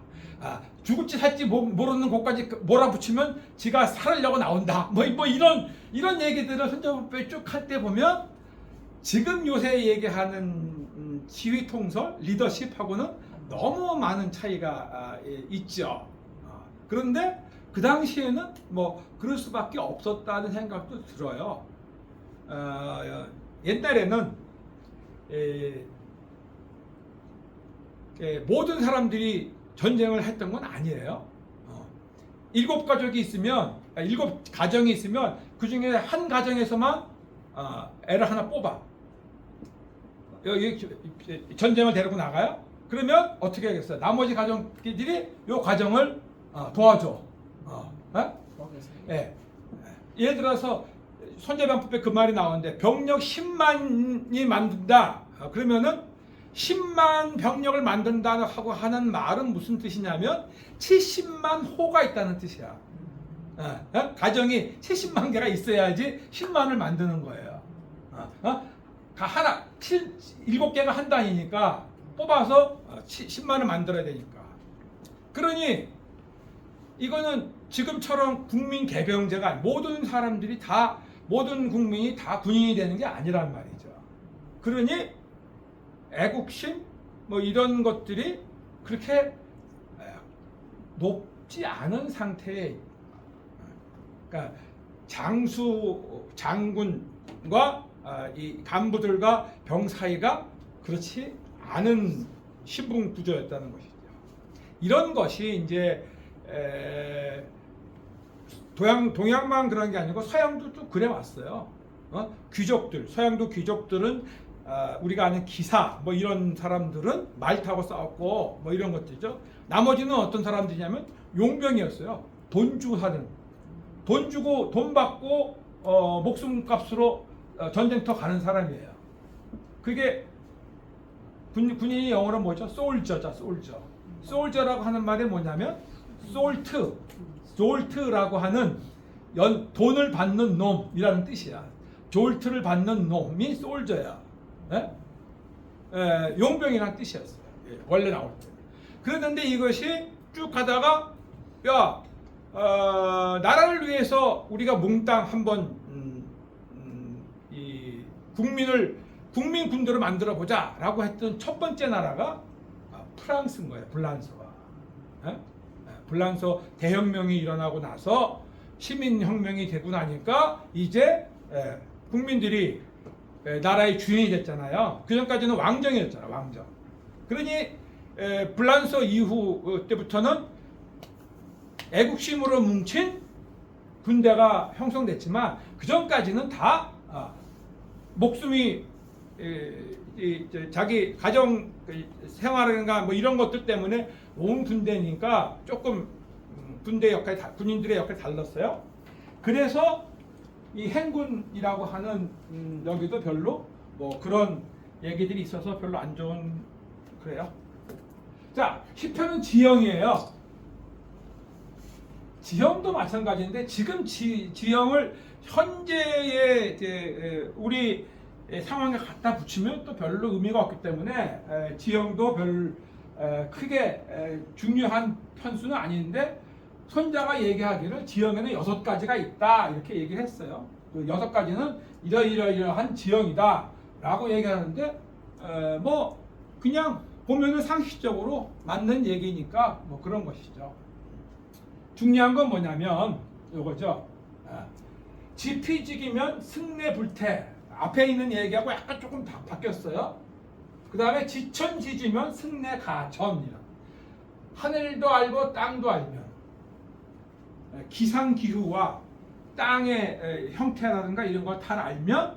죽을지 살지 모르는 곳까지 몰아붙이면 지가 살으려고 나온다. 뭐 이런 얘기들을 손자부에 쭉 할 때 보면 지금 요새 얘기하는 지휘 통솔, 리더십하고는 너무 많은 차이가 있죠. 그런데 그 당시에는 뭐 그럴 수밖에 없었다는 생각도 들어요. 옛날에는 모든 사람들이 전쟁을 했던 건 아니에요. 7가족이 있으면 7가정이 있으면 그 중에 한 가정에서만 애를 하나 뽑아. 여기 전쟁을 데리고 나가요. 그러면 어떻게 하겠어요? 나머지 가정들이 이 가정을 도와줘. 예. 예를 들어서 손자병법에 그 말이 나오는데 병력 10만이 만든다. 그러면은 10만 병력을 만든다고 하는 말은 무슨 뜻이냐면 70만 호가 있다는 뜻이야. 가정이 70만 개가 있어야지 10만을 만드는 거예요. 하나 7개가 한 단위니까 뽑아서 10만을 만들어야 되니까. 그러니 이거는 지금처럼 국민 개병제가 모든 사람들이 다 모든 국민이 다 군인이 되는 게 아니란 말이죠. 그러니 애국심 뭐 이런 것들이 그렇게 높지 않은 상태에, 그러니까 장군과 이 간부들과 병 사이가 그렇지 않은 신분 구조였다는 것이죠. 이런 것이 이제 동양만 그런 게 아니고 서양도 좀 그래 왔어요. 귀족들, 서양도 귀족들은 우리가 아는 기사 뭐 이런 사람들은 말 타고 싸웠고 뭐 이런 것들이죠. 나머지는 어떤 사람들이냐면 용병이었어요. 돈 주고 사는, 돈 주고 돈 받고 목숨값으로 전쟁터 가는 사람이에요. 그게 군인이 영어로 뭐죠? 솔저자, 솔저. 솔저라고 하는 말이 뭐냐면 졸트라고 하는 돈을 받는 놈이라는 뜻이야. 졸트를 받는 놈이 솔저야. 용병이라는 뜻이었어요. 원래 나올 때. 그랬는데 이것이 쭉 가다가 나라를 위해서 우리가 몽땅 한번 이 국민 군대를 만들어 보자라고 했던 첫 번째 나라가 프랑스인 거예요. 불란서가. 불란서 대혁명이 일어나고 나서 시민혁명이 되고 나니까 이제 국민들이 나라의 주인이 됐잖아요. 그 전까지는 왕정이었잖아, 왕정. 그러니 불란서 이후 때부터는 애국심으로 뭉친 군대가 형성됐지만 그 전까지는 다 목숨이 자기 가정 생활인가 뭐 이런 것들 때문에 온 군대니까 조금 군대 역할이 군인들의 역할이 달랐어요. 그래서 이 행군이라고 하는 여기도 별로 뭐 그런 얘기들이 있어서 별로 안 좋은 그래요. 자, 시편은 지형이에요. 지형도 마찬가지인데 지금 지형을 현재의 우리 상황에 갖다 붙이면 또 별로 의미가 없기 때문에 지형도 별 크게 중요한 편수는 아닌데 손자가 얘기하기를 지형에는 6가지가 있다 이렇게 얘기를 했어요. 그 6가지는 이러이러한 지형이다 라고 얘기하는데 뭐 그냥 보면은 상식적으로 맞는 얘기니까 뭐 그런 것이죠. 중요한 건 뭐냐면 요거죠. 지피지기면 승례불태. 앞에 있는 얘기하고 약간 조금 바뀌었어요. 그 다음에 지천지지면 승례가전이라. 하늘도 알고 땅도 알면 기상기후와 땅의 형태라든가 이런 걸 다 알면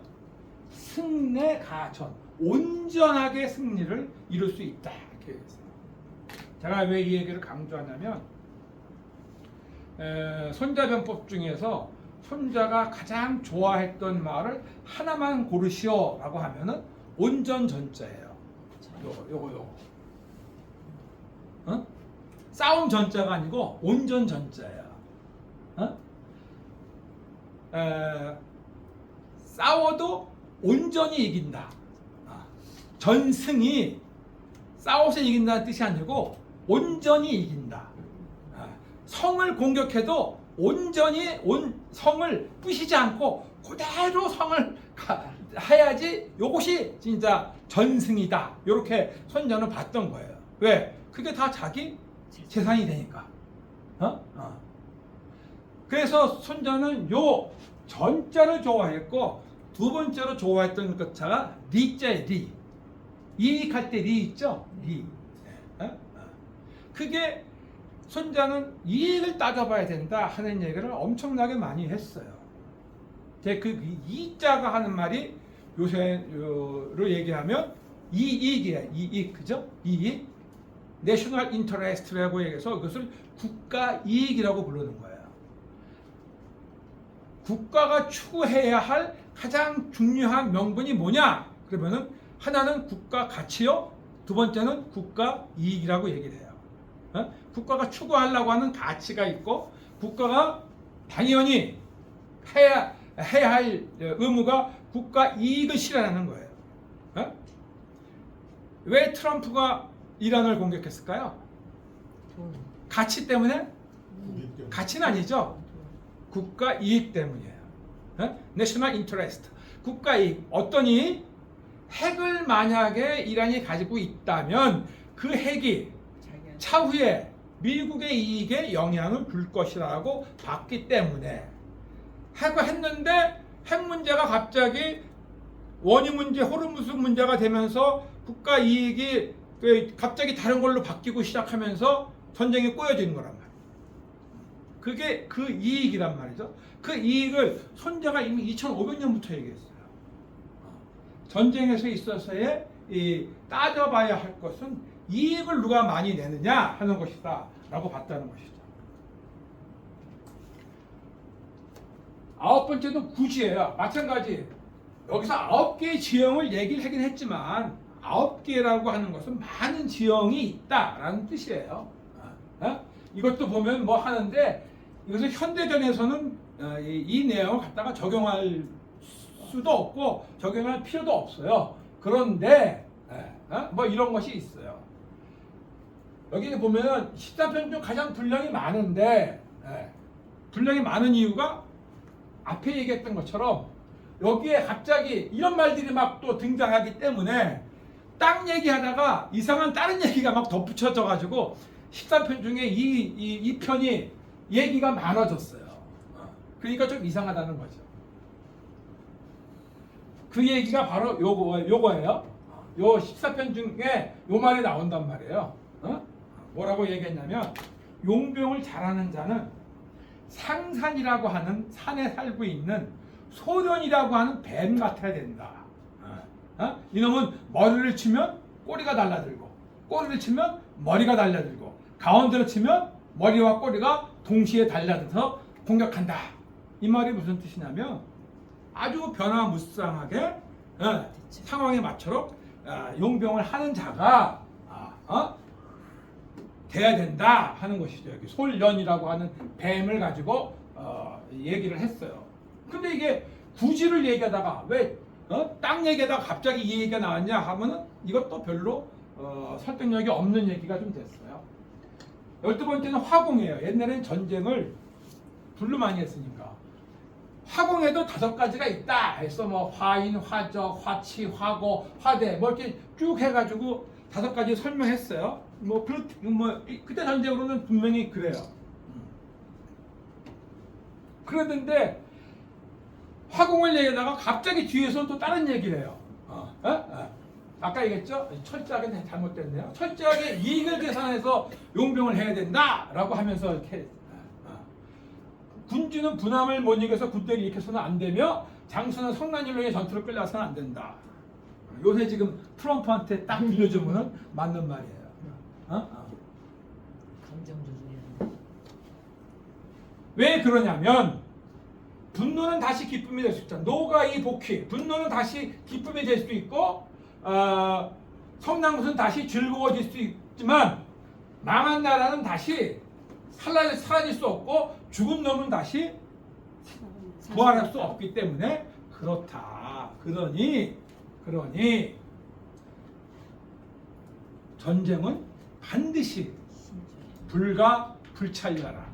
승례가전, 온전하게 승리를 이룰 수 있다 이렇게 얘기했어요. 제가 왜 이 얘기를 강조하냐면 손자병법 중에서 손자가 가장 좋아했던 말을 하나만 고르시오라고 하면은 온전전자예요. 요거. 싸움 전자가 아니고 온전전자예요. 싸워도 온전히 이긴다. 전승이 싸워서 이긴다는 뜻이 아니고 온전히 이긴다. 성을 공격해도 온전히 성을 부시지 않고 그대로 성을 해야지 요것이 진짜 전승이다. 이렇게 손자는 봤던 거예요. 왜? 그게 다 자기 재산이 되니까. 그래서 손자는 요 전자를 좋아했고 두 번째로 좋아했던 것 자가 리자예요. 리. 이익할 때 리 있죠? 리. 그게 손자는 이익을 따져봐야 된다 하는 얘기를 엄청나게 많이 했어요. 그 이자가 하는 말이 요새로 얘기하면 이익이에요. 이익, 그죠? 이익. 내셔널 인터레스트라고 얘기해서 그것을 국가 이익이라고 부르는 거예요. 국가가 추구해야 할 가장 중요한 명분이 뭐냐? 그러면은 하나는 국가 가치요, 두 번째는 국가 이익이라고 얘기를 해요. 국가가 추구하려고 하는 가치가 있고 국가가 당연히 해야 할 의무가 국가 이익을 실현하는 거예요. 왜 트럼프가 이란을 공격했을까요? 가치 때문에? 가치는 아니죠. 국가 이익 때문이에요. 내셔널 인터레스트. 국가 이익. 어떤 이익? 핵을 만약에 이란이 가지고 있다면 그 핵이 차후에 미국의 이익에 영향을 줄 것이라고 봤기 때문에 핵을 했는데 핵 문제가 갑자기 원유 문제, 호르무즈 문제가 되면서 국가 이익이 갑자기 다른 걸로 바뀌고 시작하면서 전쟁이 꼬여지는 거란 말이에요. 그게 그 이익이란 말이죠. 그 이익을 손자가 이미 2500년부터 얘기했어요. 전쟁에서 있어서의 따져봐야 할 것은 이익을 누가 많이 내느냐 하는 것이다 라고 봤다는 것이죠. 아홉 번째는 구지예요. 마찬가지. 여기서 9개의 지형을 얘기를 하긴 했지만 9개라고 하는 것은 많은 지형이 있다라는 뜻이에요. 이것도 보면 뭐 하는데 이것을 현대전에서는 이 내용을 갖다가 적용할 수도 없고 적용할 필요도 없어요. 그런데 뭐 이런 것이 있어요. 여기 보면은 13편 중 가장 분량이 많은데 분량이 많은 이유가 앞에 얘기했던 것처럼 여기에 갑자기 이런 말들이 막 또 등장하기 때문에 땅 얘기하다가 이상한 다른 얘기가 막 덧붙여져 가지고 13편 중에 이 편이 얘기가 많아졌어요. 그러니까 좀 이상하다는 거죠. 그 얘기가 바로 요거예요. 요 14편 중에 요 말이 나온단 말이에요. 뭐라고 얘기했냐면 용병을 잘하는 자는 상산이라고 하는 산에 살고 있는 소련이라고 하는 뱀 같아야 된다. 이놈은 머리를 치면 꼬리가 달라들고 꼬리를 치면 머리가 달라들고 가운데로 치면 머리와 꼬리가 동시에 달라들어서 공격한다. 이 말이 무슨 뜻이냐면 아주 변화무쌍하게 상황에 맞도록 용병을 하는 자가 돼야 된다 하는 것이죠. 여기 솔련이라고 하는 뱀을 가지고 얘기를 했어요. 근데 이게 구지를 얘기하다가 왜 땅 얘기하다가 갑자기 이 얘기가 나왔냐 하면은 이것도 별로 설득력이 없는 얘기가 좀 됐어요. 12번째는 화공이에요. 옛날엔 전쟁을 불로 많이 했으니까 화공에도 5가지가 있다 해서 뭐 화인, 화적, 화치, 화고, 화대 뭐 이렇게 쭉 해가지고 5가지 설명했어요. 그때 전쟁으로는 분명히 그래요. 그랬는데 화공을 얘기하다가 갑자기 뒤에서 또 다른 얘기를 해요. 아까 얘기했죠? 철저하게 잘못됐네요. 철저하게 이익을 계산해서 용병을 해야 된다라고 하면서 이렇게 군주는 분함을 못 이겨서 군대를 일으켜서는 안 되며 장수는 성난일로의 전투를 끌려서는 안 된다. 요새 지금 트럼프한테 딱 빌려주면은 맞는 말이에요. 감정 조절이야. 왜 그러냐면 분노는 다시 기쁨이 될 수 있다. 노가 이 복희. 분노는 다시 기쁨이 될 수도 있고 성난 것은 다시 즐거워질 수 있지만 망한 나라는 다시 사라질 수 없고 죽은 놈은 다시 부활할 수 없기 때문에 그렇다. 그러니 전쟁은 반드시 불가불찰려라.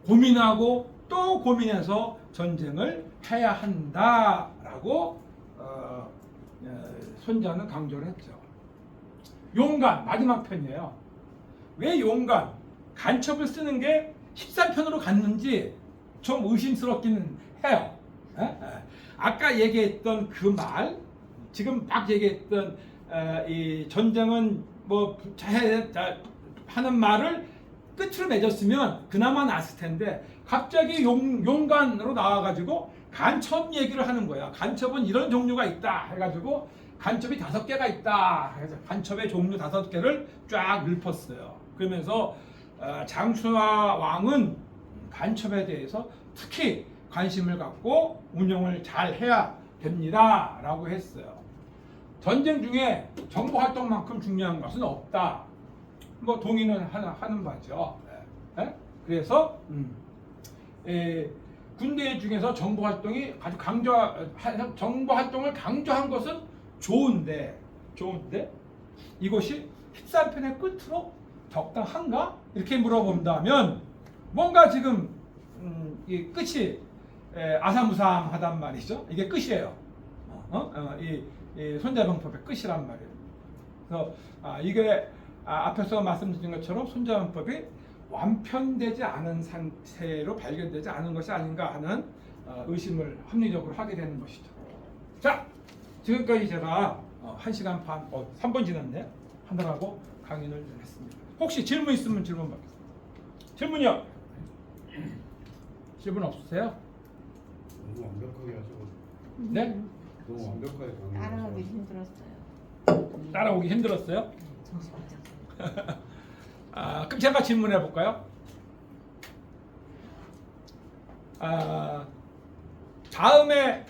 고민하고 또 고민해서 전쟁을 해야 한다라고 손자는 강조를 했죠. 용감 마지막 편이에요. 왜 용간, 간첩을 쓰는 게 13편으로 갔는지 좀 의심스럽기는 해요. 아까 얘기했던 그 말, 지금 막 얘기했던 이 전쟁은 뭐 하는 말을 끝으로 맺었으면 그나마 나았을 텐데 갑자기 용간으로 나와가지고 간첩 얘기를 하는 거야. 간첩은 이런 종류가 있다 해가지고 간첩이 5개가 있다. 그래서 간첩의 종류 5개를 쫙 읊었어요. 그러면서 장수와 왕은 간첩에 대해서 특히 관심을 갖고 운영을 잘 해야 됩니다라고 했어요. 전쟁 중에 정보 활동만큼 중요한 것은 없다. 뭐 동의는 하는 바죠. 그래서 군대 중에서 정보 활동이 아주 정보 활동을 강조한 것은 좋은데 이것이 13편의 끝으로 적당한가? 이렇게 물어본다면 뭔가 지금 이 끝이 아사무사하단 말이죠. 이게 끝이에요. 이 손자병법의 끝이란 말이에요. 그래서 이게 앞에서 말씀드린 것처럼 손자병법이 완편되지 않은 상태로 발견되지 않은 것이 아닌가 하는 의심을 합리적으로 하게 되는 것이죠. 자, 지금까지 제가 1시간 반, 3번 지났네. 하느라고 강의를 했습니다. 혹시 질문 있으면 질문 받겠습니다. 질문이요? 질문 없으세요? 너무 완벽하게 하셔서 네? 너무 완벽하게 따라하기 강의하셔서 힘들었어요. 따라오기 힘들었어요? 정신 못 차려. 그럼 제가 질문해 볼까요? 다음에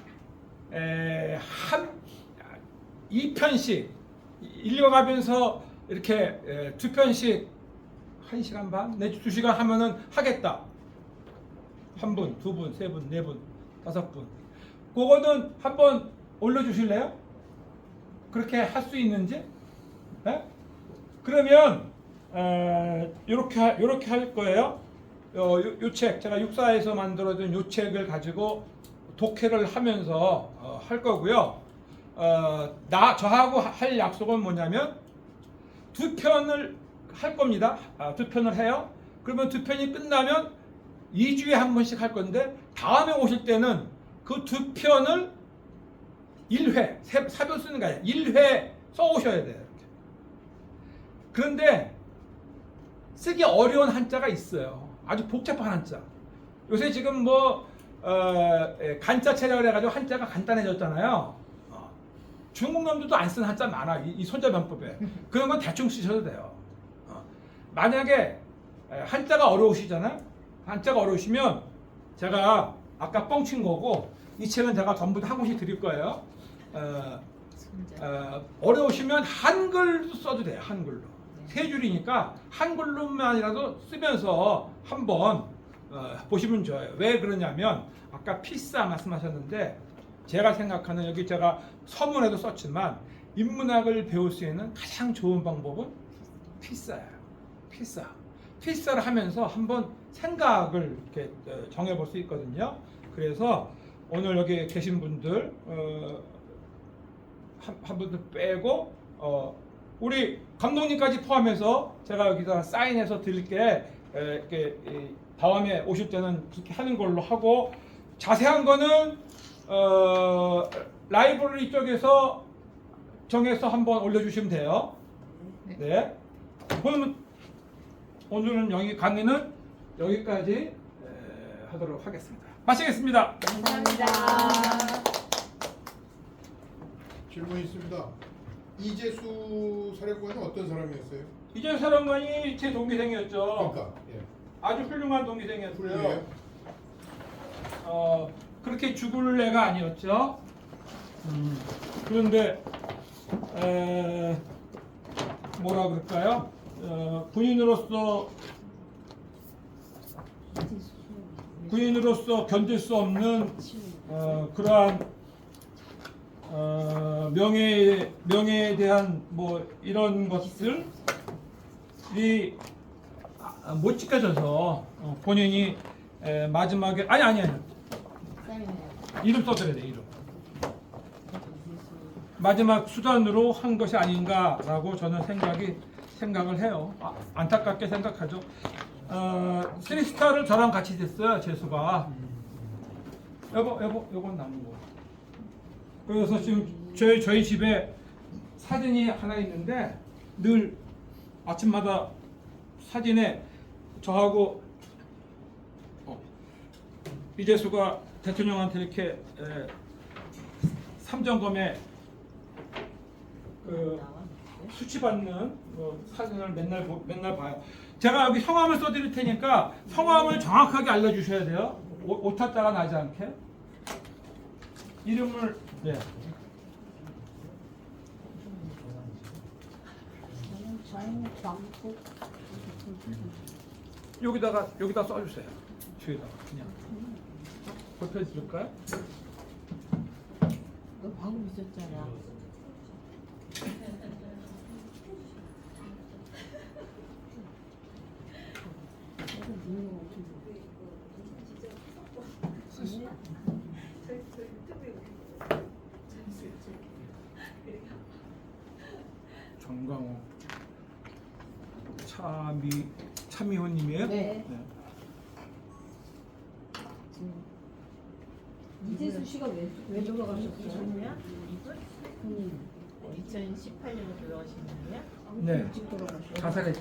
2편씩 읽어가면서 이렇게 2편씩 1시간 반 내지 2시간 하면은 하겠다. 1분, 2분, 3분, 4분, 5분. 그거는 한번 올려주실래요? 그렇게 할 수 있는지? 네? 그러면 요렇게 할 거예요. 요 책, 제가 육사에서 만들어둔 요 책을 가지고 독해를 하면서 할 거고요. 저하고 할 약속은 뭐냐면 2편을 할 겁니다. 2편을 해요. 그러면 2편이 끝나면 2주에 한 번씩 할 건데 다음에 오실 때는 그 2편을 1회, 사별 쓰는 거 아니에요. 1회 써오셔야 돼요. 이렇게. 그런데 쓰기 어려운 한자가 있어요. 아주 복잡한 한자. 요새 지금 뭐 간자 체력을 해가지고 한자가 간단해졌잖아요. 중국 놈들도 안 쓰는 한자 많아. 이 손자병법에. 그런 건 대충 쓰셔도 돼요. 만약에 한자가 어려우시잖아요. 한자가 어려우시면 제가 아까 뻥친 거고 이 책은 제가 전부 다 한 권씩 드릴 거예요. 어려우시면 한글도 써도 돼요. 한글로. 3줄이니까 한글로만이라도 쓰면서 한번 보시면 좋아요. 왜 그러냐면 아까 필사 말씀하셨는데 제가 생각하는 여기 제가 서문에도 썼지만 인문학을 배울 수 있는 가장 좋은 방법은 필사예요. 필사를 하면서 한번 생각을 이렇게 정해볼 수 있거든요. 그래서 오늘 여기 계신 분들 한 분들 빼고 우리 감독님까지 포함해서 제가 여기서 사인해서 드릴게 이렇게 다음에 오실 때는 그렇게 하는 걸로 하고 자세한 거는 라이브러리 쪽에서 정해서 한번 올려주시면 돼요. 네. 그럼 오늘은 여기 강의는 여기까지 하도록 하겠습니다. 마치겠습니다. 감사합니다. 질문 있습니다. 이재수 사령관은 어떤 사람이었어요? 이재 사령관이 제 동기생이었죠. 그러니까 예. 아주 훌륭한 동기생이었고요. 훌륭해요. 그렇게 죽을 애가 아니었죠. 그런데 뭐라 그럴까요? 군인으로서 견딜 수 없는 그러한 명예에 대한 뭐 이런 것들이 못 지켜져서 본인이 마지막에 아니 이름 써드려야 돼. 이름 마지막 수단으로 한 것이 아닌가라고 저는 생각이 생각을 해요. 안타깝게 생각하죠. 3스타를 저랑 같이 됐어요. 재수가. 요건 남은 거. 그래서 지금 저희 집에 사진이 하나 있는데 늘 아침마다 사진에 저하고 이재수가 대통령한테 이렇게 삼점검에 그 수치받는 사진을 맨날 봐요. 제가 여기 성함을 써드릴 테니까 성함을 정확하게 알려주셔야 돼요. 오타자가 나지 않게. 이름을 네. 정광국. 여기다 써주세요. 뒤에다가 그냥 볼펜 줄까요? 너 방금 있었잖아. 정광호 차미호님이에요? 네. 이재수 씨가 왜 돌아가셨어요? 2018년에 돌아가신 분이야? 네. 일찍 돌아가셨어요. 자살했죠.